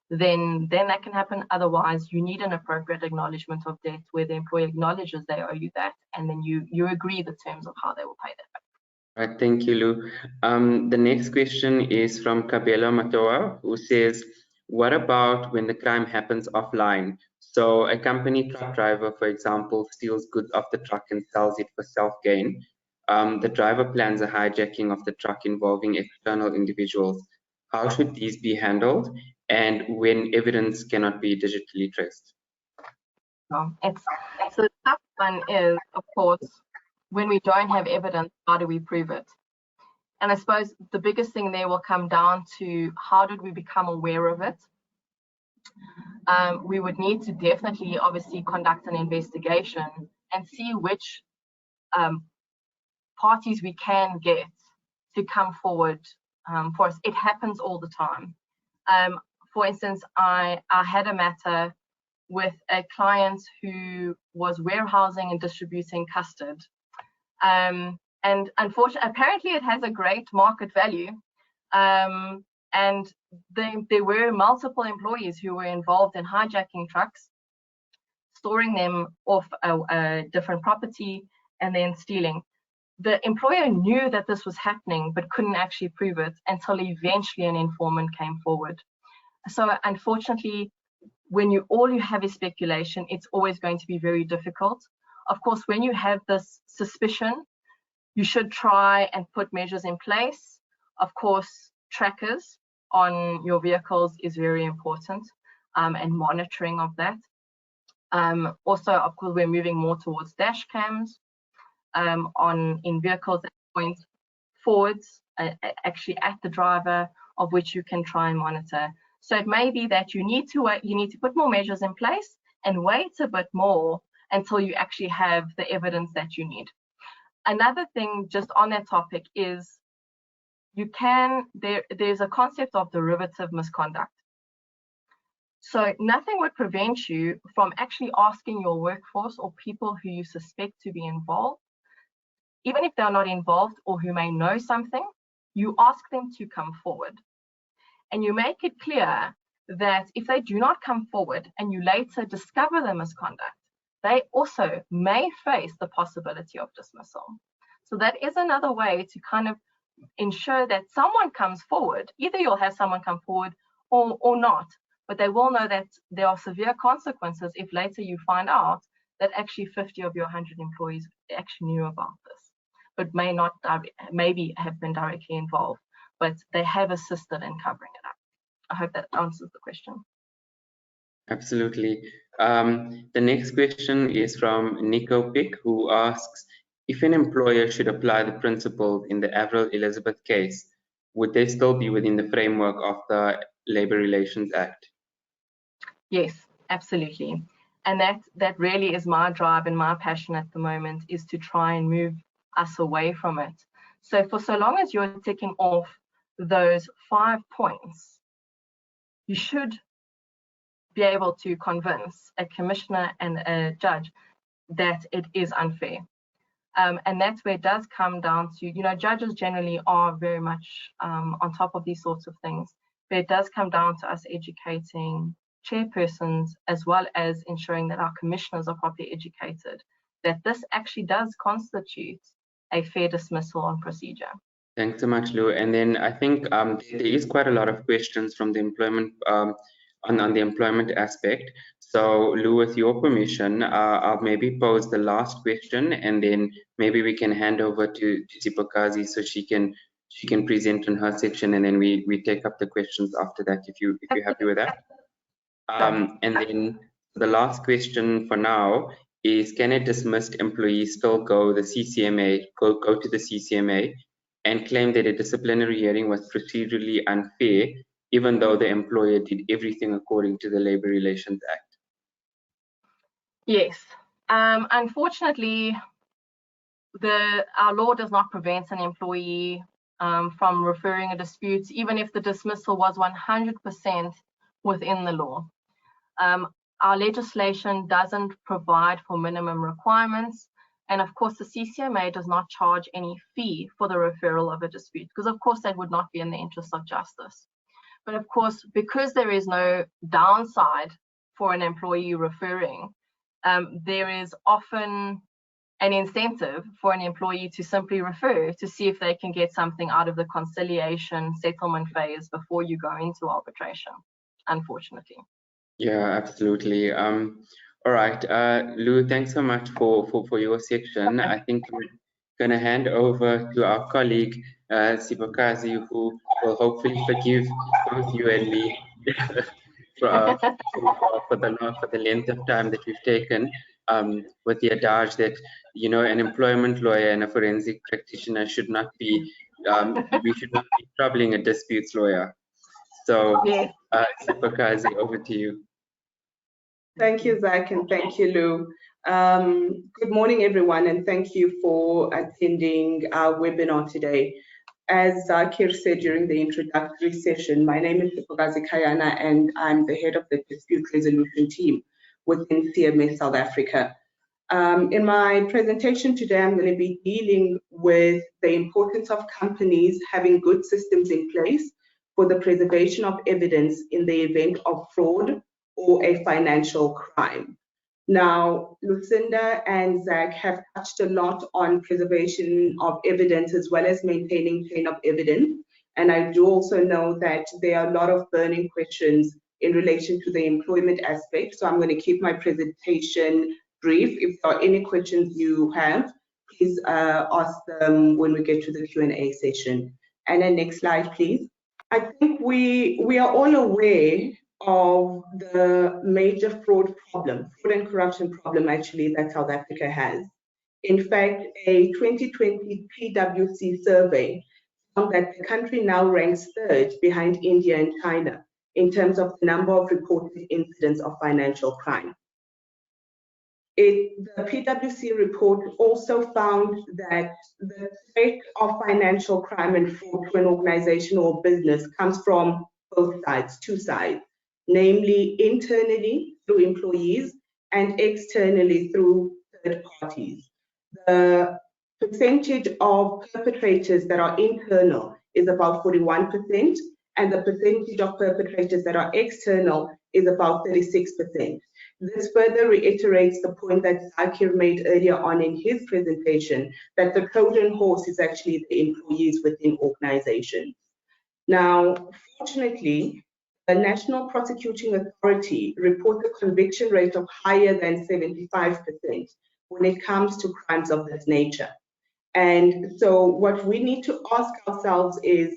then that can happen. Otherwise, you need an appropriate acknowledgement of debt where the employee acknowledges they owe you that, and then you agree the terms of how they will pay that back. Right, thank you, Lou. The next question is from Kabelo Matoa, who says, what about when the crime happens offline? So a company truck driver, for example, steals goods off the truck and sells it for self-gain. The driver plans a hijacking of the truck involving external individuals. How should these be handled? And when evidence cannot be digitally traced? So the tough one is, of course, when we don't have evidence, how do we prove it? And I suppose the biggest thing there will come down to how did we become aware of it? We would need to definitely, obviously, conduct an investigation and see which parties we can get to come forward for us. It happens all the time. For instance, I had a matter with a client who was warehousing and distributing custard. And unfortunately, apparently it has a great market value. And there were multiple employees who were involved in hijacking trucks, storing them off a different property, and then stealing. The employer knew that this was happening, but couldn't actually prove it until eventually an informant came forward. So unfortunately, when all you have is speculation, it's always going to be very difficult. Of course, when you have this suspicion, you should try and put measures in place. Of course, trackers on your vehicles is very important, and monitoring of that. Also, of course, we're moving more towards dash cams in vehicles that point forwards, actually at the driver, of which you can try and monitor. So it may be that you need to put more measures in place and wait a bit more until you actually have the evidence that you need. Another thing just on that topic is there's a concept of derivative misconduct. So nothing would prevent you from actually asking your workforce or people who you suspect to be involved, even if they're not involved or who may know something, you ask them to come forward. And you make it clear that if they do not come forward and you later discover the misconduct, they also may face the possibility of dismissal. So that is another way to kind of ensure that someone comes forward. Either you'll have someone come forward or not, but they will know that there are severe consequences if later you find out that actually 50 of your 100 employees actually knew about this, but maybe have been directly involved, but they have assisted in covering it up. I hope that answers the question. Absolutely. The next question is from Nico Pick, who asks, if an employer should apply the principles in the Avril Elizabeth case, would they still be within the framework of the Labour Relations Act? Yes, absolutely. And that really is my drive and my passion at the moment, is to try and move us away from it. So for so long as you're ticking off those 5 points, you should be able to convince a commissioner and a judge that it is unfair. And that's where it does come down to, judges generally are very much on top of these sorts of things, but it does come down to us educating chairpersons as well as ensuring that our commissioners are properly educated, that this actually does constitute a fair dismissal on procedure. Thanks so much, Lou. And then I think there is quite a lot of questions from the employment on the employment aspect. So Lou, with your permission, I'll maybe pose the last question, and then maybe we can hand over to Sipokazi so she can present on her section, and then we take up the questions after that, if you're happy with that. And then the last question for now is, can a dismissed employee still go to the CCMA and claim that a disciplinary hearing was procedurally unfair, even though the employer did everything according to the Labour Relations Act? Yes. Unfortunately, our law does not prevent an employee from referring a dispute, even if the dismissal was 100% within the law. Our legislation doesn't provide for minimum requirements. And of course, the CCMA does not charge any fee for the referral of a dispute, because of course that would not be in the interest of justice. But of course, because there is no downside for an employee referring, there is often an incentive for an employee to simply refer to see if they can get something out of the conciliation settlement phase before you go into arbitration, unfortunately. Yeah, absolutely. All right, Lou, thanks so much for your section. Okay. I think we're going to hand over to our colleague, Sipokazi, who will hopefully forgive both you and me for the length of time that we've taken, with the adage that, an employment lawyer and a forensic practitioner should not be, we should not be troubling a disputes lawyer. So, yes. Sipokazi, over to you. Thank you, Zach, and thank you, Lou. Good morning, everyone, and thank you for attending our webinar today. As Zakir said during the introductory session, my name is Sipokazi Kayana and I'm the head of the dispute resolution team within CMS South Africa. In my presentation today, I'm going to be dealing with the importance of companies having good systems in place for the preservation of evidence in the event of fraud or a financial crime. Now, Lucinda and Zach have touched a lot on preservation of evidence as well as maintaining chain of evidence. And I do also know that there are a lot of burning questions in relation to the employment aspect. So I'm going to keep my presentation brief. If there are any questions you have, please ask them when we get to the Q&A session. And then next slide, please. I think we are all aware of the major fraud and corruption problem actually that South Africa has. In fact, a 2020 PwC survey found that the country now ranks third behind India and China in terms of the number of reported incidents of financial crime. The PwC report also found that the threat of financial crime and fraud to an organization or business comes from both sides, two sides, namely internally through employees and externally through third parties. The percentage of perpetrators that are internal is about 41%, and the percentage of perpetrators that are external is about 36%. This further reiterates the point that Zakir made earlier on in his presentation, that the Trojan Horse is actually the employees within organizations. Now, fortunately, the National Prosecuting Authority reports a conviction rate of higher than 75% when it comes to crimes of this nature. And so what we need to ask ourselves is,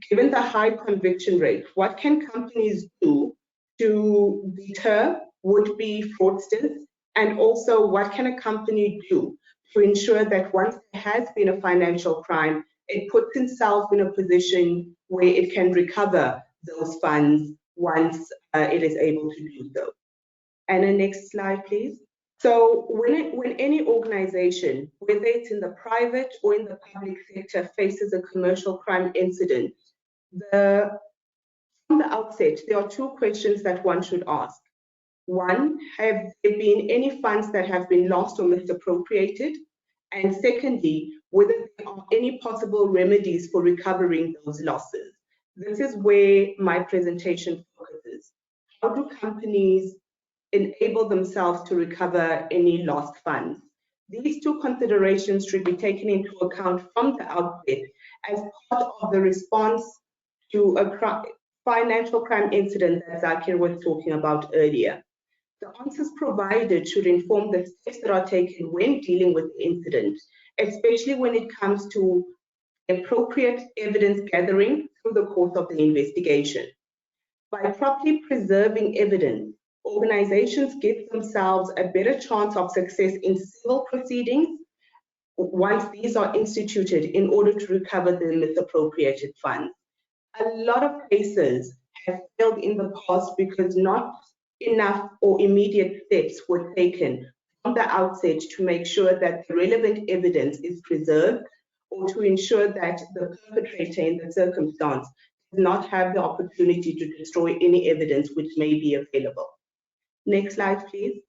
given the high conviction rate, what can companies do to deter would-be fraudsters? And also, what can a company do to ensure that once there has been a financial crime, it puts itself in a position where it can recover those funds once it is able to do so? And the next slide, please. So when any organization, whether it's in the private or in the public sector, faces a commercial crime incident, from the outset, there are two questions that one should ask. One, have there been any funds that have been lost or misappropriated? And secondly, whether there are any possible remedies for recovering those losses. This is where my presentation focuses. How do companies enable themselves to recover any lost funds? These two considerations should be taken into account from the outset as part of the response to a financial crime incident that Zakir was talking about earlier. The answers provided should inform the steps that are taken when dealing with the incident, especially when it comes to appropriate evidence gathering through the course of the investigation. By properly preserving evidence, organizations give themselves a better chance of success in civil proceedings once these are instituted in order to recover the misappropriated funds. A lot of cases have failed in the past because not enough or immediate steps were taken from the outset to make sure that the relevant evidence is preserved, or to ensure that the perpetrator in the circumstance does not have the opportunity to destroy any evidence which may be available. Next slide, please.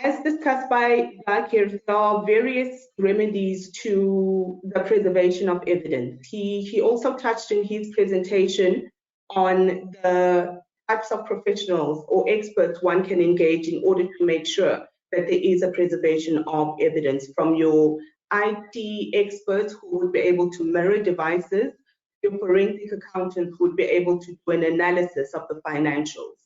As discussed by Zakir, there are various remedies to the preservation of evidence. He also touched in his presentation on the types of professionals or experts one can engage in order to make sure that there is a preservation of evidence, from your IT experts who would be able to mirror devices, your forensic accountants who would be able to do an analysis of the financials.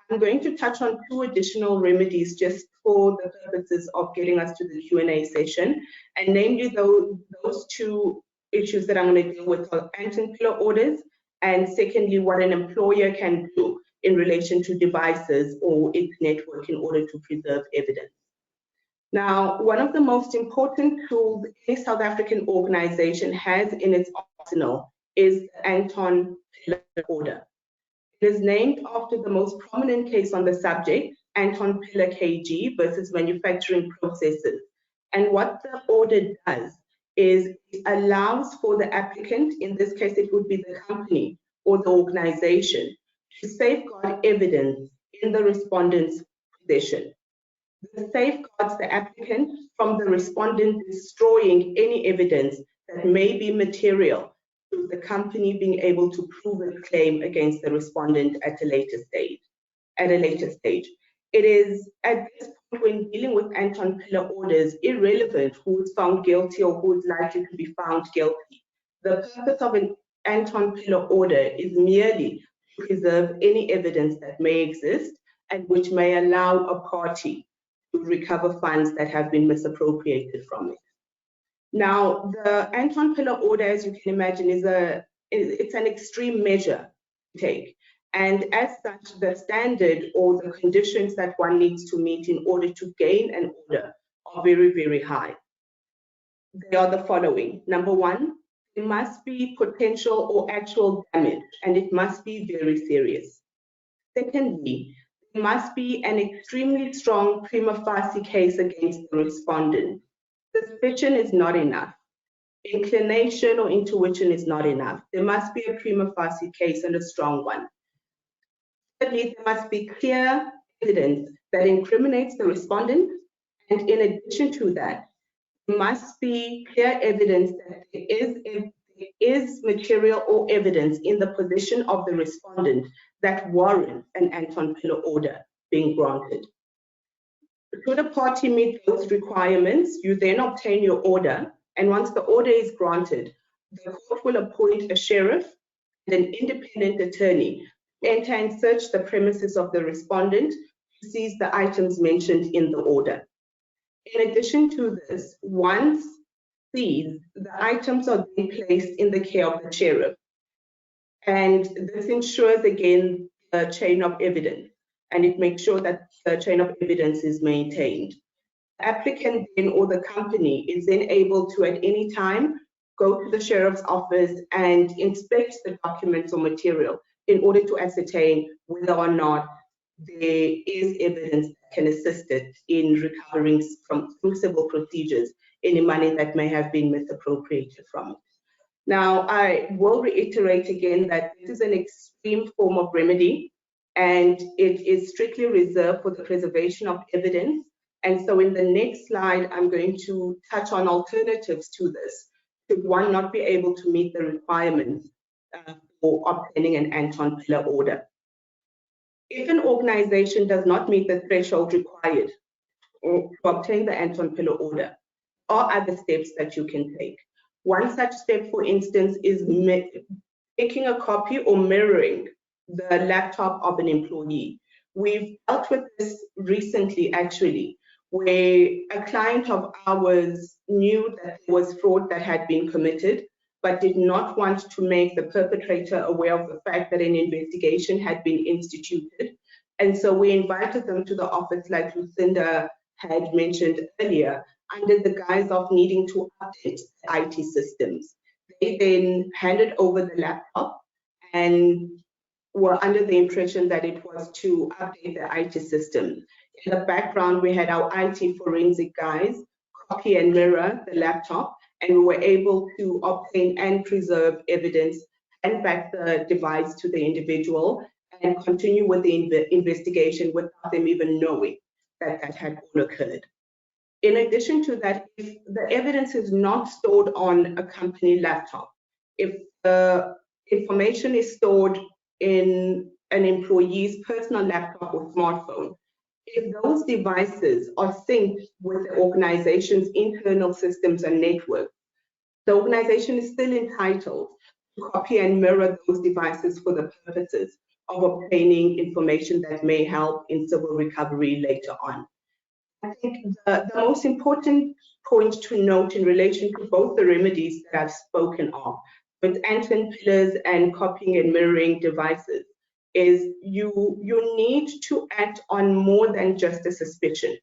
I'm going to touch on two additional remedies just for the purposes of getting us to the Q&A session, and namely those two issues that I'm going to deal with are anti-pillar orders, and secondly, what an employer can do in relation to devices or its network in order to preserve evidence. Now, one of the most important tools any South African organization has in its arsenal is the anti-pillar order. It is named after the most prominent case on the subject, Anton Pillar KG versus manufacturing processes. And what the order does is it allows for the applicant, in this case it would be the company or the organization, to safeguard evidence in the respondent's possession. This safeguards the applicant from the respondent destroying any evidence that may be material to the company being able to prove a claim against the respondent at a later stage. It is at this point when dealing with Anton Pillar orders irrelevant who is found guilty or who is likely to be found guilty. The purpose of an Anton Pillar order is merely to preserve any evidence that may exist and which may allow a party to recover funds that have been misappropriated from it. Now, the Anton Pillar order, as you can imagine, it's an extreme measure to take. And as such, the standard or the conditions that one needs to meet in order to gain an order are very, very high. They are the following. Number one, there must be potential or actual damage, and it must be very serious. Secondly, there must be an extremely strong prima facie case against the respondent. Suspicion is not enough. Inclination or intuition is not enough. There must be a prima facie case and a strong one. Thirdly, there must be clear evidence that incriminates the respondent, and in addition to that, there must be clear evidence that there is material or evidence in the possession of the respondent that warrants an Anton Pillar order being granted. Should a party meet those requirements, you then obtain your order, and once the order is granted, the court will appoint a sheriff and an independent attorney to enter and search the premises of the respondent to seize the items mentioned in the order. In addition to this, once seized, the items are then placed in the care of the sheriff, and this ensures again the chain of evidence, and it makes sure that the chain of evidence is maintained. The applicant then or the company is then able to at any time go to the sheriff's office and inspect the documents or material in order to ascertain whether or not there is evidence that can assist it in recovering from through civil procedures any money that may have been misappropriated from it. Now, I will reiterate again that this is an extreme form of remedy, and it is strictly reserved for the preservation of evidence. And so in the next slide, I'm going to touch on alternatives to this, should one not be able to meet the requirements for obtaining an Anton Pillar order. If an organization does not meet the threshold required to obtain the Anton Pillar order, or other steps that you can take. One such step, for instance, is taking a copy or mirroring the laptop of an employee. We've dealt with this recently, actually, where a client of ours knew that there was fraud that had been committed, but did not want to make the perpetrator aware of the fact that an investigation had been instituted. And so we invited them to the office, like Lucinda had mentioned earlier, under the guise of needing to update the IT systems. They then handed over the laptop and were under the impression that it was to update the IT system. In the background, we had our IT forensic guys copy and mirror the laptop, and we were able to obtain and preserve evidence, hand back the device to the individual, and continue with the investigation without them even knowing that that had all occurred. In addition to that, if the evidence is not stored on a company laptop, if the information is stored in an employee's personal laptop or smartphone, if those devices are synced with the organization's internal systems and networks, the organization is still entitled to copy and mirror those devices for the purposes of obtaining information that may help in civil recovery later on. I think the most important point to note in relation to both the remedies that I've spoken of, with Anton Pillars and copying and mirroring devices, is you need to act on more than just a suspicion.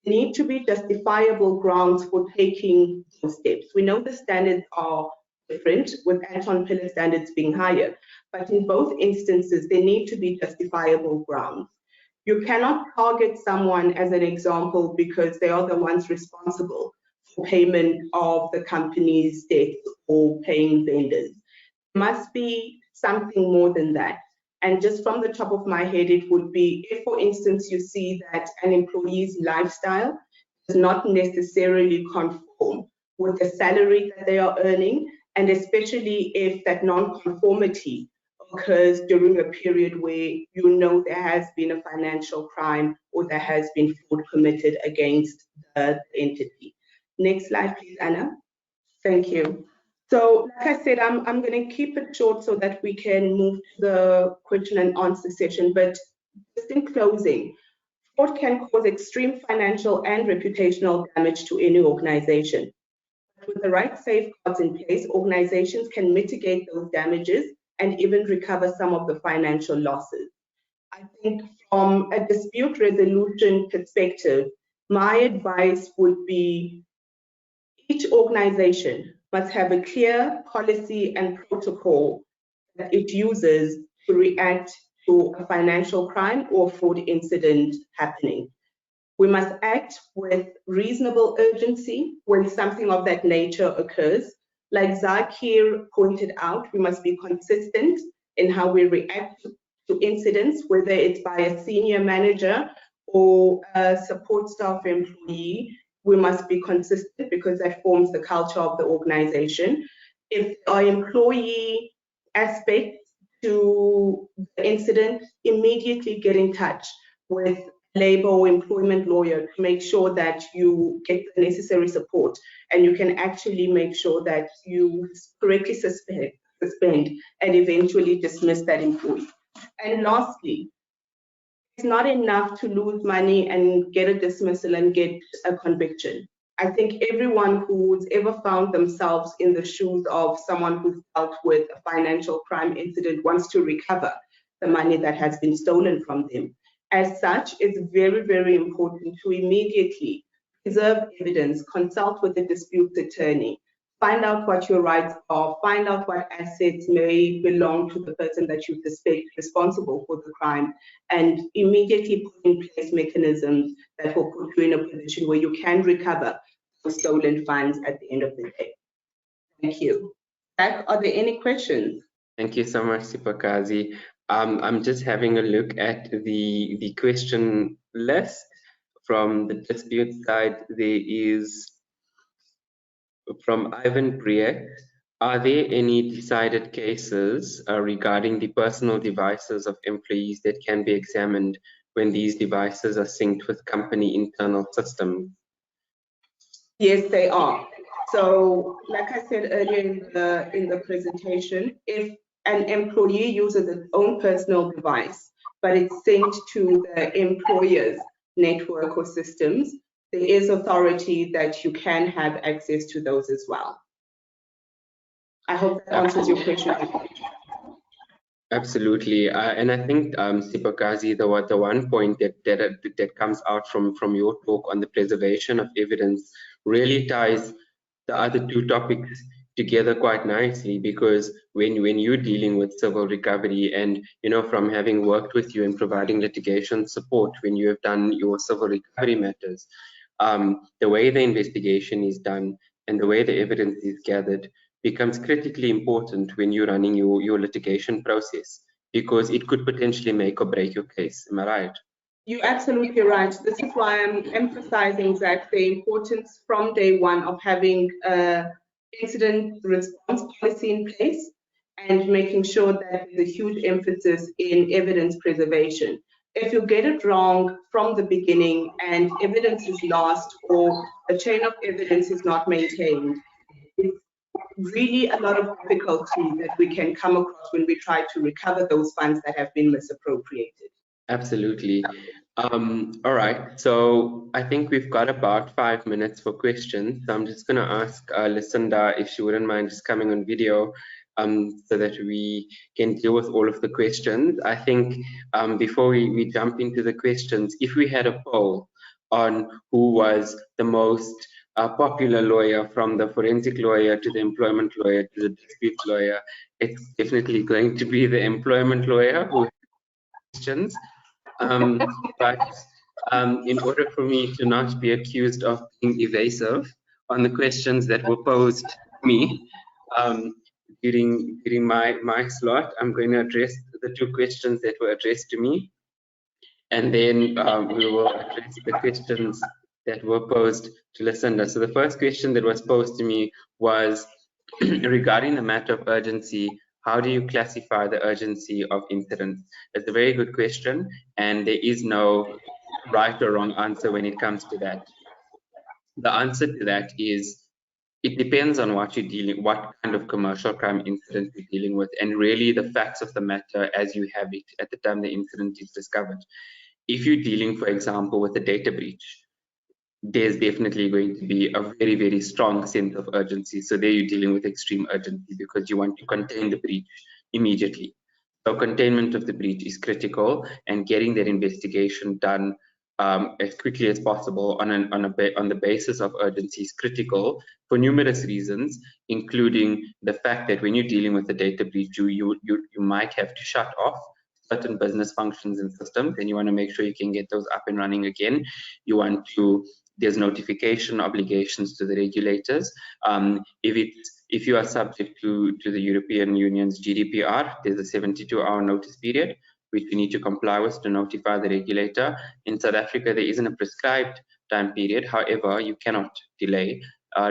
There need to be justifiable grounds for taking those steps. We know the standards are different, with Anton Pillar standards being higher, but in both instances, there need to be justifiable grounds. You cannot target someone as an example because they are the ones responsible for payment of the company's debts or paying vendors. There must be something more than that. And just from the top of my head, it would be if, for instance, you see that an employee's lifestyle does not necessarily conform with the salary that they are earning, and especially if that non-conformity occurs during a period where you know there has been a financial crime or there has been fraud committed against the entity. Next slide, please, Anna. Thank you. So, like I said, I'm going to keep it short so that we can move to the question and answer session. But just in closing, fraud can cause extreme financial and reputational damage to any organization. With the right safeguards in place, organizations can mitigate those damages and even recover some of the financial losses. I think from a dispute resolution perspective, my advice would be each organization must have a clear policy and protocol that it uses to react to a financial crime or fraud incident happening. We must act with reasonable urgency when something of that nature occurs. Like Zakir pointed out, we must be consistent in how we react to incidents, whether it's by a senior manager or a support staff employee. We must be consistent because that forms the culture of the organization. If our employee aspects to the incident, immediately get in touch with labor or employment lawyer to make sure that you get the necessary support and you can actually make sure that you correctly suspend and eventually dismiss that employee. And lastly, it's not enough to lose money and get a dismissal and get a conviction. I think everyone who's ever found themselves in the shoes of someone who's dealt with a financial crime incident wants to recover the money that has been stolen from them. As such, it's very, very important to immediately preserve evidence, consult with the dispute attorney, find out what your rights are, find out what assets may belong to the person that you suspect responsible for the crime, and immediately put in place mechanisms that will put you in a position where you can recover the stolen funds at the end of the day. Thank you. Zach, are there any questions? Thank you so much, Sipakazi. I'm just having a look at the question list. From the dispute side, there is from Ivan Briek. Are there any decided cases regarding the personal devices of employees that can be examined when these devices are synced with company internal systems? Yes, they are. So, like I said earlier in the presentation, if an employee uses its own personal device, but it's synced to the employer's network or systems, there is authority that you can have access to those as well. I hope that answers your question. Absolutely, and I think Sipakazi, the one point that comes out from your talk on the preservation of evidence really ties the other two topics together quite nicely, because when you're dealing with civil recovery, and from having worked with you in providing litigation support when you have done your civil recovery matters, the way the investigation is done and the way the evidence is gathered becomes critically important when you're running your litigation process, because it could potentially make or break your case. Am I right? You're absolutely right. This is why I'm emphasizing that the importance from day one of having an incident response policy in place and making sure that there's a huge emphasis in evidence preservation. If you get it wrong from the beginning and evidence is lost or the chain of evidence is not maintained, it's really a lot of difficulty that we can come across when we try to recover those funds that have been misappropriated. Absolutely. All right, so I think we've got about 5 minutes for questions. So I'm just going to ask Lucinda if she wouldn't mind just coming on video so that we can deal with all of the questions. I think before we jump into the questions, if we had a poll on who was the most popular lawyer, from the forensic lawyer to the employment lawyer to the dispute lawyer, it's definitely going to be the employment lawyer who has questions. But in order for me to not be accused of being evasive on the questions that were posed to me during my slot. I'm going to address the 2 questions that were addressed to me, and then we will address the questions that were posed to Lucinda. So the first question that was posed to me was regarding the matter of urgency. How do you classify the urgency of incidents? It's a very good question, and there is no right or wrong answer when it comes to that. The answer to that is it depends on what kind of commercial crime incident you're dealing with, and really the facts of the matter as you have it at the time the incident is discovered. If you're dealing, for example, with a data breach, there's definitely going to be a very, very strong sense of urgency. So there you're dealing with extreme urgency because you want to contain the breach immediately. So containment of the breach is critical, and getting that investigation done as quickly as possible on the basis of urgency is critical for numerous reasons, including the fact that when you're dealing with a data breach, you might have to shut off certain business functions and systems, and you want to make sure you can get those up and running again. There's notification obligations to the regulators. If you are subject to the European Union's GDPR, there's a 72-hour notice period which you need to comply with to notify the regulator. In South Africa, there isn't a prescribed time period. However, you cannot delay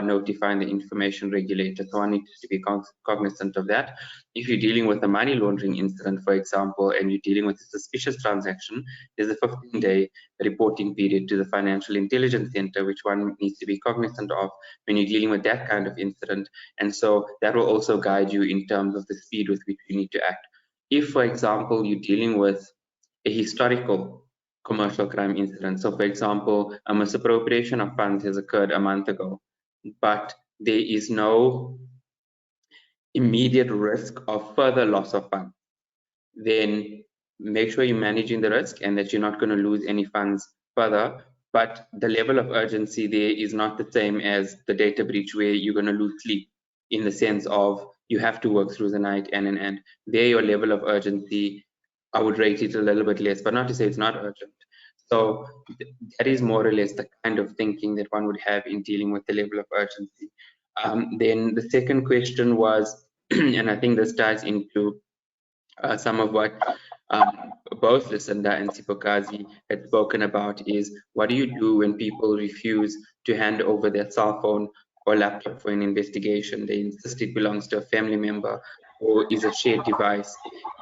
notifying the information regulator. So one needs to be cognizant of that. If you're dealing with a money laundering incident, for example, and you're dealing with a suspicious transaction, there's a 15-day reporting period to the Financial Intelligence Center, which one needs to be cognizant of when you're dealing with that kind of incident. And so that will also guide you in terms of the speed with which you need to act. If, for example, you're dealing with a historical commercial crime incident, so for example, a misappropriation of funds has occurred a month ago, but there is no immediate risk of further loss of funds, then make sure you're managing the risk and that you're not going to lose any funds further. But the level of urgency there is not the same as the data breach where you're going to lose sleep, in the sense of you have to work through the night and there your level of urgency, I would rate it a little bit less, but not to say it's not urgent. So that is more or less the kind of thinking that one would have in dealing with the level of urgency. Then the second question was, and I think this ties into some of what both Lucinda and Sipokazi had spoken about, is what do you do when people refuse to hand over their cell phone or laptop for an investigation? They insist it belongs to a family member or is a shared device.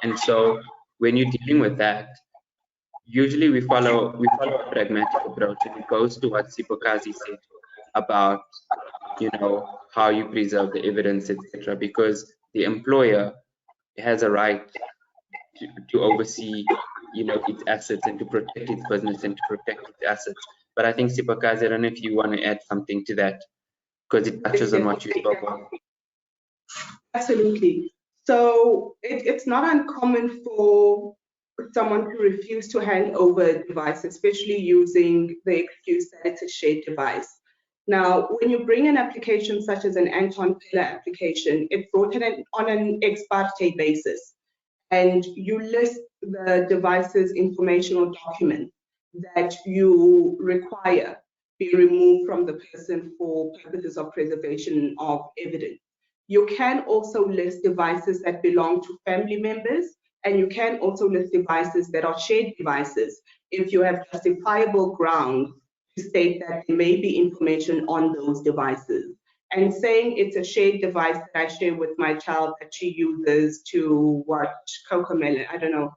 And so when you're dealing with that, usually we follow a pragmatic approach, and it goes to what Sipokazi said about, you know, how you preserve the evidence, etc., because the employer has a right to oversee, you know, its assets and to protect its business and to protect its assets. But I think Sipokazi, I don't know if you want to add something to that, because it touches on what you spoke about. Absolutely. So it's not uncommon for someone to refuse to hand over a device, especially using the excuse that it's a shared device. Now, when you bring an application such as an Anton Pillar application, it's brought in on an ex parte basis, and you list the device's information or documents that you require be removed from the person for purposes of preservation of evidence. You can also list devices that belong to family members, and you can also list devices that are shared devices if you have justifiable grounds to state that there may be information on those devices. And saying it's a shared device that I share with my child that she uses to watch Cocomelon, I don't know,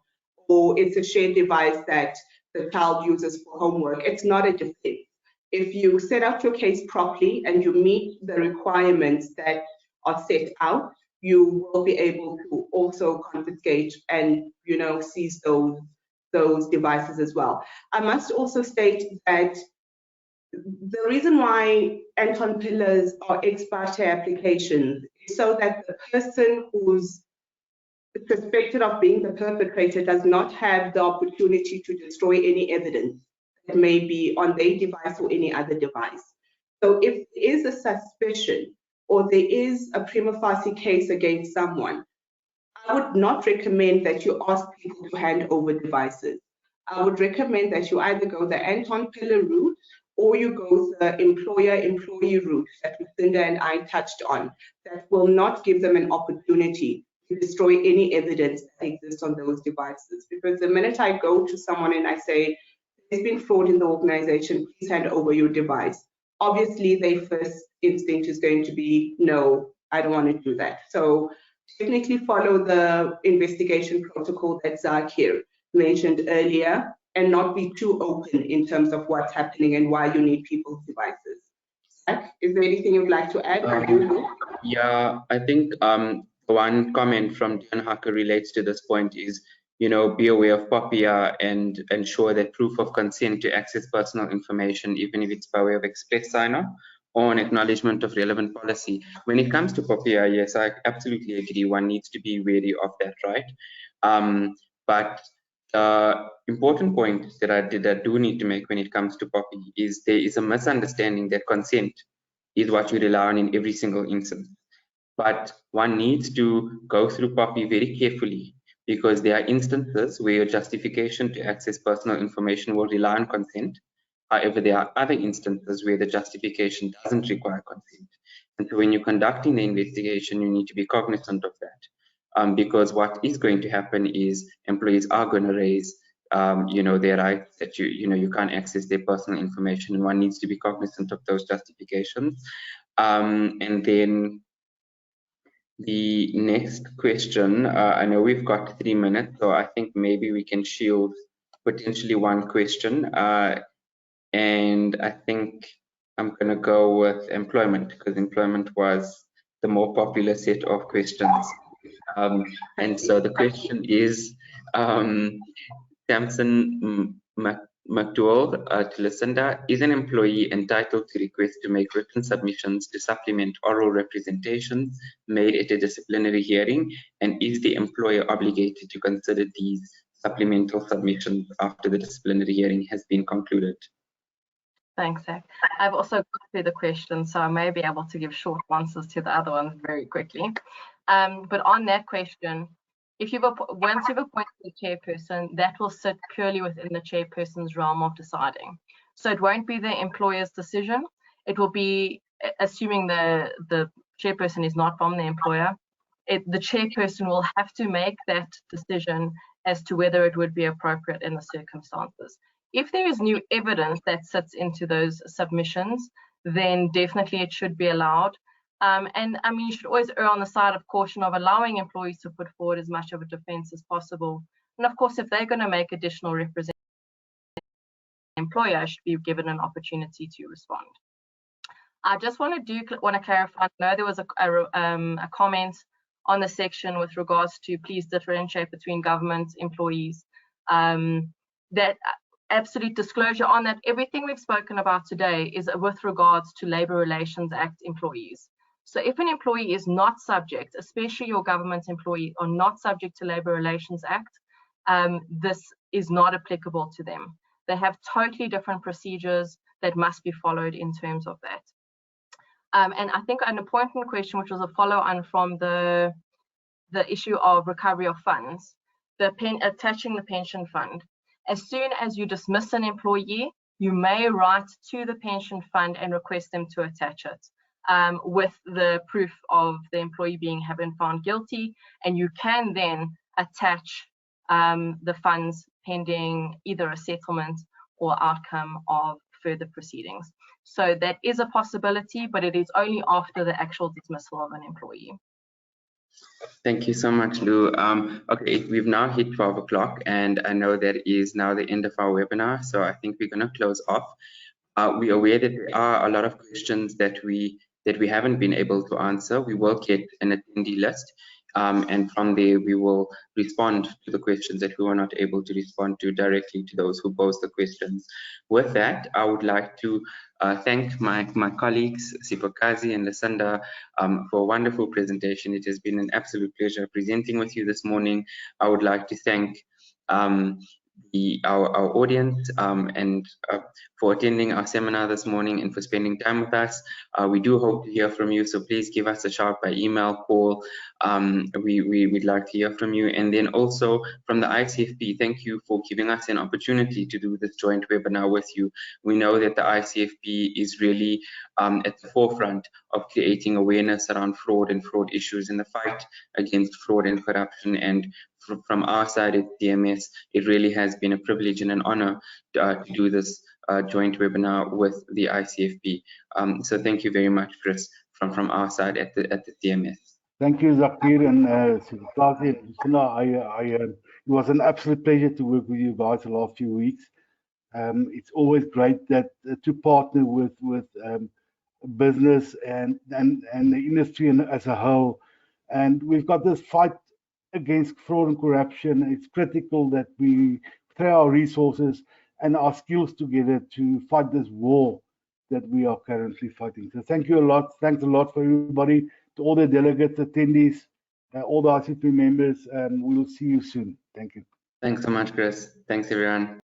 or it's a shared device that the child uses for homework, it's not a defense. If you set out your case properly and you meet the requirements that are set out, you will be able to also confiscate and, you know, seize those devices as well. I must also state that the reason why Anton Pillars are ex parte applications is so that the person who's suspected of being the perpetrator does not have the opportunity to destroy any evidence that may be on their device or any other device. So if there is a suspicion or there is a prima facie case against someone, I would not recommend that you ask people to hand over devices. I would recommend that you either go the Anton Pillar route or you go the employer-employee route that Lucinda and I touched on, that will not give them an opportunity to destroy any evidence that exists on those devices. Because the minute I go to someone and I say, there's been fraud in the organization, please hand over your device, obviously their first instinct is going to be, no, I don't want to do that. So definitely follow the investigation protocol that Zakir mentioned earlier, and not be too open in terms of what's happening and why you need people's devices. Zach, is there anything you'd like to add? Yeah, I think one comment from Dan Hacker relates to this point is, be aware of POPIA and ensure that proof of consent to access personal information, even if it's by way of express sign-off or an acknowledgement of relevant policy. When it comes to POPIA, yes, I absolutely agree. One needs to be wary of that, right? But the important point that I do need to make when it comes to POPI is there is a misunderstanding that consent is what you rely on in every single instance. But one needs to go through POPI very carefully, because there are instances where your justification to access personal information will rely on consent. However, there are other instances where the justification doesn't require consent. And so when you're conducting the investigation, you need to be cognizant of that. Because what is going to happen is employees are going to raise their rights that you can't access their personal information, and one needs to be cognizant of those justifications. And then the next question, I know we've got 3 minutes, so I think maybe we can shield potentially one question. And I think I'm going to go with employment, because employment was the more popular set of questions. And so the question is, Samson McDowell to Lucinda, is an employee entitled to request to make written submissions to supplement oral representations made at a disciplinary hearing? And is the employer obligated to consider these supplemental submissions after the disciplinary hearing has been concluded? Thanks, Zach. I've also got through the question, so I may be able to give short answers to the other ones very quickly. But on that question, once you've appointed a chairperson, that will sit purely within the chairperson's realm of deciding. So it won't be the employer's decision. It will be, assuming the chairperson is not from the employer, the chairperson will have to make that decision as to whether it would be appropriate in the circumstances. If there is new evidence that sits into those submissions, then definitely it should be allowed. And I mean, you should always err on the side of caution of allowing employees to put forward as much of a defense as possible. And of course, if they're going to make additional representation, the employer should be given an opportunity to respond. I just want to clarify. I know there was a comment on the section with regards to please differentiate between government employees. That absolute disclosure on that, everything we've spoken about today is with regards to Labour Relations Act employees. So if an employee is not subject, especially your government employee, are not subject to Labour Relations Act, this is not applicable to them. They have totally different procedures that must be followed in terms of that. And I think an important question, which was a follow-on from the issue of recovery of funds, attaching the pension fund. As soon as you dismiss an employee, you may write to the pension fund and request them to attach it with the proof of the employee having been found guilty, and you can then attach the funds pending either a settlement or outcome of further proceedings. So that is a possibility, but it is only after the actual dismissal of an employee. Thank you so much, Lou. Okay, we've now hit 12 o'clock, and I know that is now the end of our webinar, so I think we're going to close off. We're aware that there are a lot of questions that we haven't been able to answer. We will get an attendee list, and from there we will respond to the questions that we were not able to respond to directly to those who posed the questions. With that, I would like to thank my colleagues, Sipokazi and Lucinda, for a wonderful presentation. It has been an absolute pleasure presenting with you this morning. I would like to thank our audience and for attending our seminar this morning and for spending time with us. We do hope to hear from you, so please give us a shout by email, call. We'd like to hear from you. And then also from the ICFP, thank you for giving us an opportunity to do this joint webinar with you. We know that the ICFP is really at the forefront of creating awareness around fraud and fraud issues in the fight against fraud and corruption. And from our side at CMS, it really has been a privilege and an honor to do this joint webinar with the ICFP. So thank you very much, Chris, from our side at the CMS. Thank you, Zakir and Sitati and Husna. It was an absolute pleasure to work with you guys the last few weeks. It's always great that to partner with business and the industry as a whole. And we've got this fight against fraud and corruption. It's critical that we throw our resources and our skills together to fight this war that we are currently fighting. So thank you a lot. Thanks a lot for everybody, to all the delegates, attendees, all the ICP members, and we'll see you soon. Thank you. Thanks so much, Chris. Thanks, everyone.